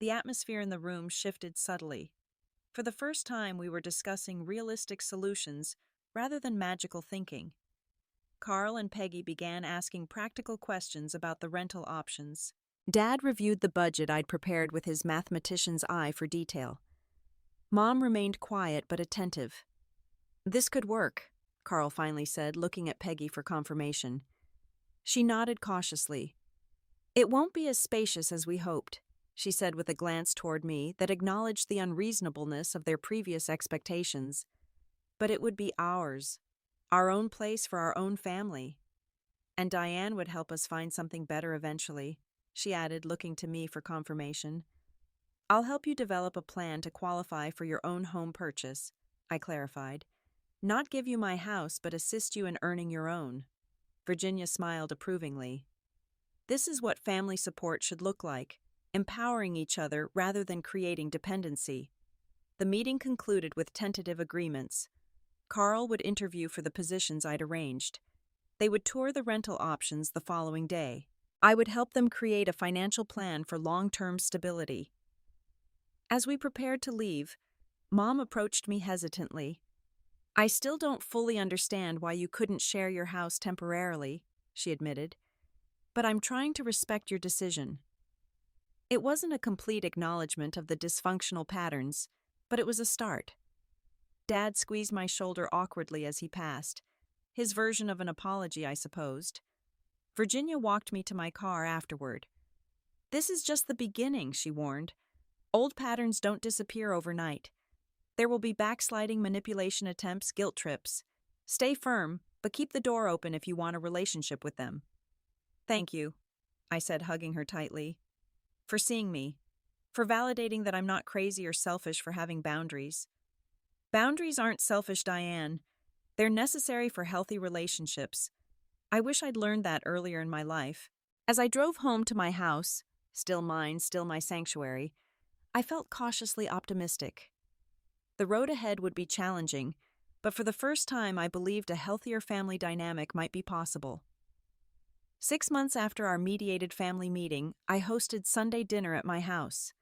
Speaker 1: The atmosphere in the room shifted subtly. For the first time, we were discussing realistic solutions rather than magical thinking. Carl and Peggy began asking practical questions about the rental options. Dad reviewed the budget I'd prepared with his mathematician's eye for detail. Mom remained quiet but attentive. This could work, Carl finally said, looking at Peggy for confirmation. She nodded cautiously. It won't be as spacious as we hoped, she said with a glance toward me that acknowledged the unreasonableness of their previous expectations. But it would be ours, our own place for our own family. And Diane would help us find something better eventually, she added, looking to me for confirmation. I'll help you develop a plan to qualify for your own home purchase, I clarified. Not give you my house, but assist you in earning your own. Virginia smiled approvingly. This is what family support should look like, empowering each other rather than creating dependency. The meeting concluded with tentative agreements. Carl would interview for the positions I'd arranged. They would tour the rental options the following day. I would help them create a financial plan for long-term stability. As we prepared to leave, Mom approached me hesitantly. I still don't fully understand why you couldn't share your house temporarily, she admitted, but I'm trying to respect your decision. It wasn't a complete acknowledgement of the dysfunctional patterns, but it was a start. Dad squeezed my shoulder awkwardly as he passed, his version of an apology, I supposed. Virginia walked me to my car afterward. This is just the beginning, she warned. Old patterns don't disappear overnight. There will be backsliding, manipulation attempts, guilt trips. Stay firm, but keep the door open if you want a relationship with them. Thank you, I said, hugging her tightly. For seeing me. For validating that I'm not crazy or selfish for having boundaries. Boundaries aren't selfish, Diane. They're necessary for healthy relationships. I wish I'd learned that earlier in my life. As I drove home to my house, still mine, still my sanctuary, I felt cautiously optimistic. The road ahead would be challenging, but for the first time I believed a healthier family dynamic might be possible. 6 months after our mediated family meeting, I hosted Sunday dinner at my house.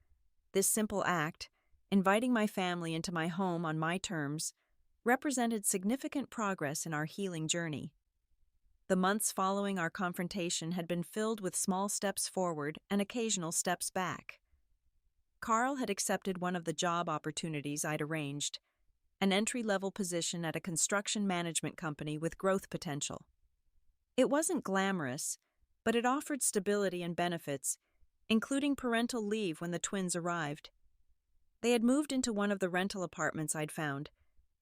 Speaker 1: This simple act, inviting my family into my home on my terms, represented significant progress in our healing journey. The months following our confrontation had been filled with small steps forward and occasional steps back. Carl had accepted one of the job opportunities I'd arranged, an entry-level position at a construction management company with growth potential. It wasn't glamorous, but it offered stability and benefits, including parental leave when the twins arrived. They had moved into one of the rental apartments I'd found,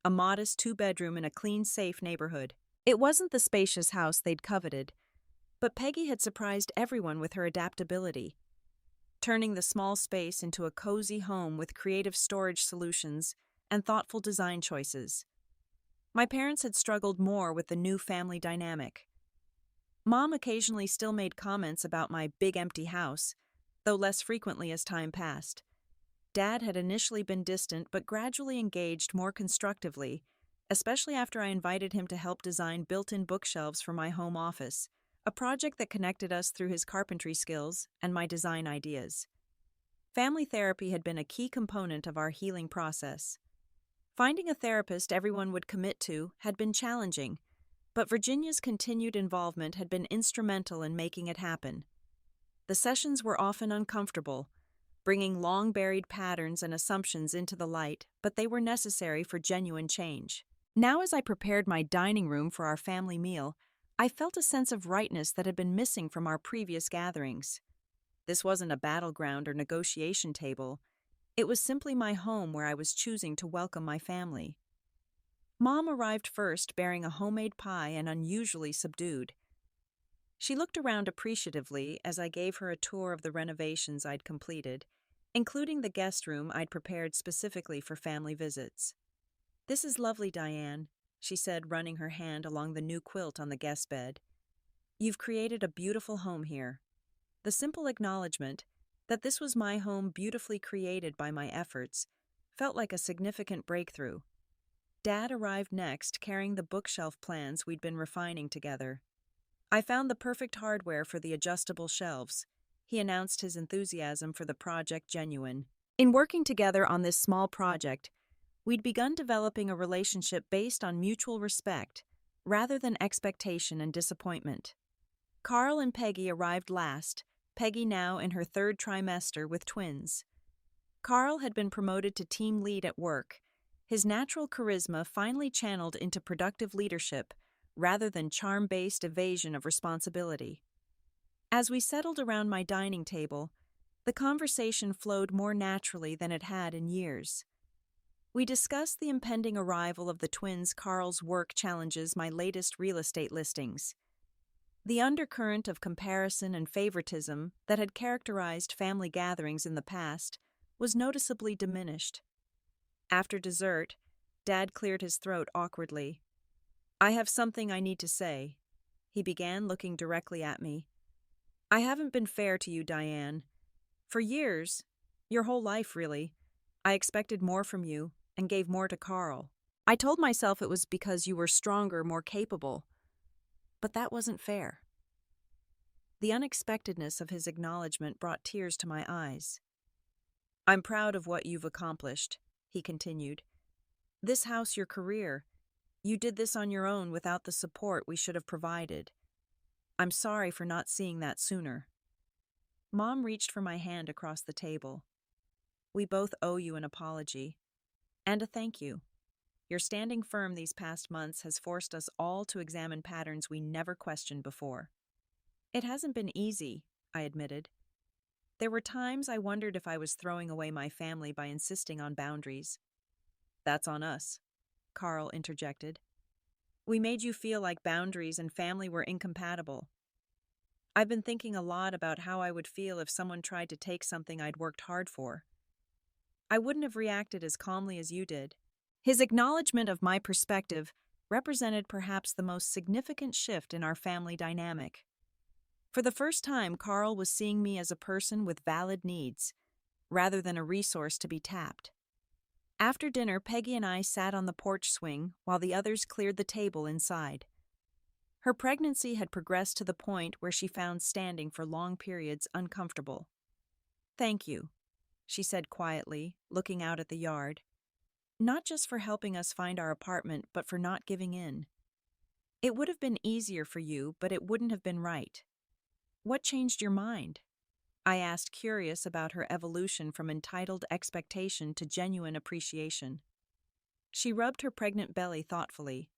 Speaker 1: a modest 2-bedroom in a clean, safe neighborhood. It wasn't the spacious house they'd coveted, but Peggy had surprised everyone with her adaptability, turning the small space into a cozy home with creative storage solutions and thoughtful design choices. My parents had struggled more with the new family dynamic. Mom occasionally still made comments about my big empty house, though less frequently as time passed. Dad had initially been distant but gradually engaged more constructively, especially after I invited him to help design built-in bookshelves for my home office, a project that connected us through his carpentry skills and my design ideas. Family therapy had been a key component of our healing process. Finding a therapist everyone would commit to had been challenging, but Virginia's continued involvement had been instrumental in making it happen. The sessions were often uncomfortable, bringing long-buried patterns and assumptions into the light, but they were necessary for genuine change. Now, as I prepared my dining room for our family meal, I felt a sense of rightness that had been missing from our previous gatherings. This wasn't a battleground or negotiation table. It was simply my home where I was choosing to welcome my family. Mom arrived first, bearing a homemade pie and unusually subdued. She looked around appreciatively as I gave her a tour of the renovations I'd completed, including the guest room I'd prepared specifically for family visits. "This is lovely, Diane," she said, running her hand along the new quilt on the guest bed. "You've created a beautiful home here." The simple acknowledgement that this was my home beautifully created by my efforts felt like a significant breakthrough. Dad arrived next, carrying the bookshelf plans we'd been refining together. "I found the perfect hardware for the adjustable shelves," he announced, his enthusiasm for the project genuine. In working together on this small project, we'd begun developing a relationship based on mutual respect, rather than expectation and disappointment. Carl and Peggy arrived last, Peggy now in her third trimester with twins. Carl had been promoted to team lead at work, his natural charisma finally channeled into productive leadership rather than charm-based evasion of responsibility. As we settled around my dining table, the conversation flowed more naturally than it had in years. We discussed the impending arrival of the twins, Carl's work challenges, my latest real estate listings. The undercurrent of comparison and favoritism that had characterized family gatherings in the past was noticeably diminished. After dessert, Dad cleared his throat awkwardly. "I have something I need to say," he began, looking directly at me. "I haven't been fair to you, Diane. For years, your whole life really, I expected more from you and gave more to Carl. I told myself it was because you were stronger, more capable. But that wasn't fair." The unexpectedness of his acknowledgement brought tears to my eyes. "I'm proud of what you've accomplished," he continued. "This house, your career. You did this on your own without the support we should have provided. I'm sorry for not seeing that sooner." Mom reached for my hand across the table. "We both owe you an apology. And a thank you. Your standing firm these past months has forced us all to examine patterns we never questioned before." "It hasn't been easy," I admitted. "There were times I wondered if I was throwing away my family by insisting on boundaries." "That's on us," Carl interjected. "We made you feel like boundaries and family were incompatible. I've been thinking a lot about how I would feel if someone tried to take something I'd worked hard for. I wouldn't have reacted as calmly as you did." His acknowledgement of my perspective represented perhaps the most significant shift in our family dynamic. For the first time, Carl was seeing me as a person with valid needs, rather than a resource to be tapped. After dinner, Peggy and I sat on the porch swing while the others cleared the table inside. Her pregnancy had progressed to the point where she found standing for long periods uncomfortable. "Thank you," she said quietly, looking out at the yard. "Not just for helping us find our apartment, but for not giving in. It would have been easier for you, but it wouldn't have been right." "What changed your mind?" I asked, curious about her evolution from entitled expectation to genuine appreciation. She rubbed her pregnant belly thoughtfully.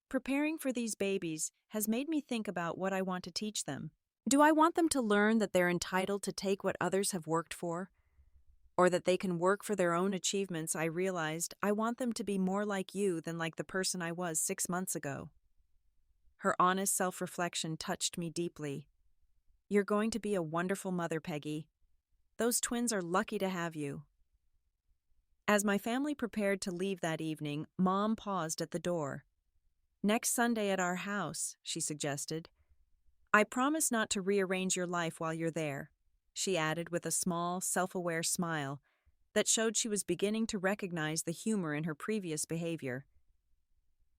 Speaker 1: "Preparing for these babies has made me think about what I want to teach them. Do I want them to learn that they're entitled to take what others have worked for? Or that they can work for their own achievements? I realized I want them to be more like you than like the person I was 6 months ago." Her honest self-reflection touched me deeply. "You're going to be a wonderful mother, Peggy. Those twins are lucky to have you." As my family prepared to leave that evening, Mom paused at the door. "Next Sunday at our house," she suggested. "I promise not to rearrange your life while you're there," she added with a small, self-aware smile that showed she was beginning to recognize the humor in her previous behavior.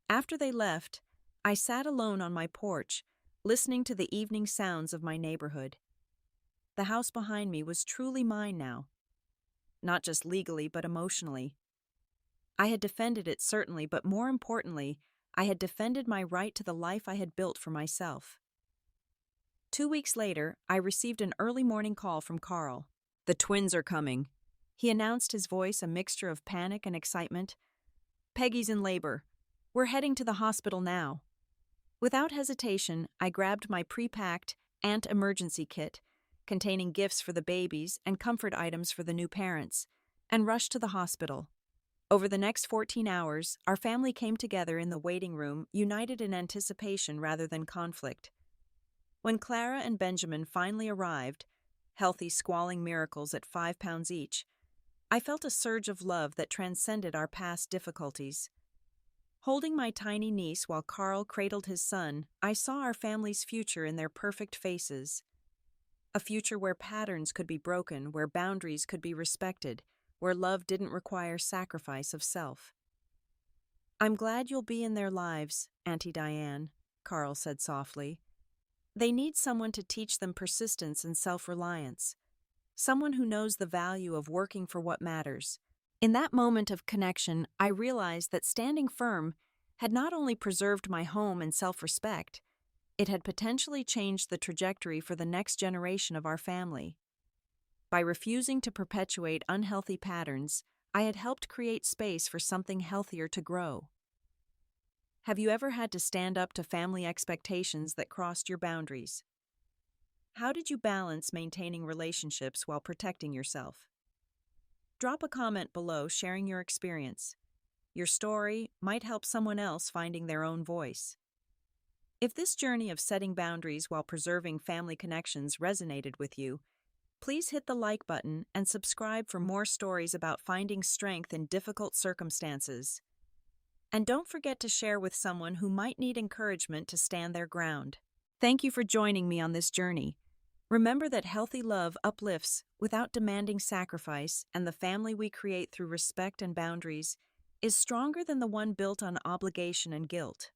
Speaker 1: After they left, I sat alone on my porch, listening to the evening sounds of my neighborhood. The house behind me was truly mine now, not just legally but emotionally. I had defended it certainly, but more importantly, I had defended my right to the life I had built for myself. 2 weeks later, I received an early morning call from Carl. "The twins are coming," he announced, his voice a mixture of panic and excitement. "Peggy's in labor. We're heading to the hospital now." Without hesitation, I grabbed my pre-packed aunt emergency kit, containing gifts for the babies and comfort items for the new parents, and rushed to the hospital. Over the next 14 hours, our family came together in the waiting room, united in anticipation rather than conflict. When Clara and Benjamin finally arrived, healthy, squalling miracles at 5 pounds each, I felt a surge of love that transcended our past difficulties. Holding my tiny niece while Carl cradled his son, I saw our family's future in their perfect faces. A future where patterns could be broken, where boundaries could be respected, where love didn't require sacrifice of self. "I'm glad you'll be in their lives, Auntie Diane," Carl said softly. "They need someone to teach them persistence and self-reliance, someone who knows the value of working for what matters." In that moment of connection, I realized that standing firm had not only preserved my home and self-respect, it had potentially changed the trajectory for the next generation of our family. By refusing to perpetuate unhealthy patterns, I had helped create space for something healthier to grow. Have you ever had to stand up to family expectations that crossed your boundaries? How did you balance maintaining relationships while protecting yourself? Drop a comment below sharing your experience. Your story might help someone else finding their own voice. If this journey of setting boundaries while preserving family connections resonated with you, please hit the like button and subscribe for more stories about finding strength in difficult circumstances. And don't forget to share with someone who might need encouragement to stand their ground. Thank you for joining me on this journey. Remember that healthy love uplifts without demanding sacrifice, and the family we create through respect and boundaries is stronger than the one built on obligation and guilt.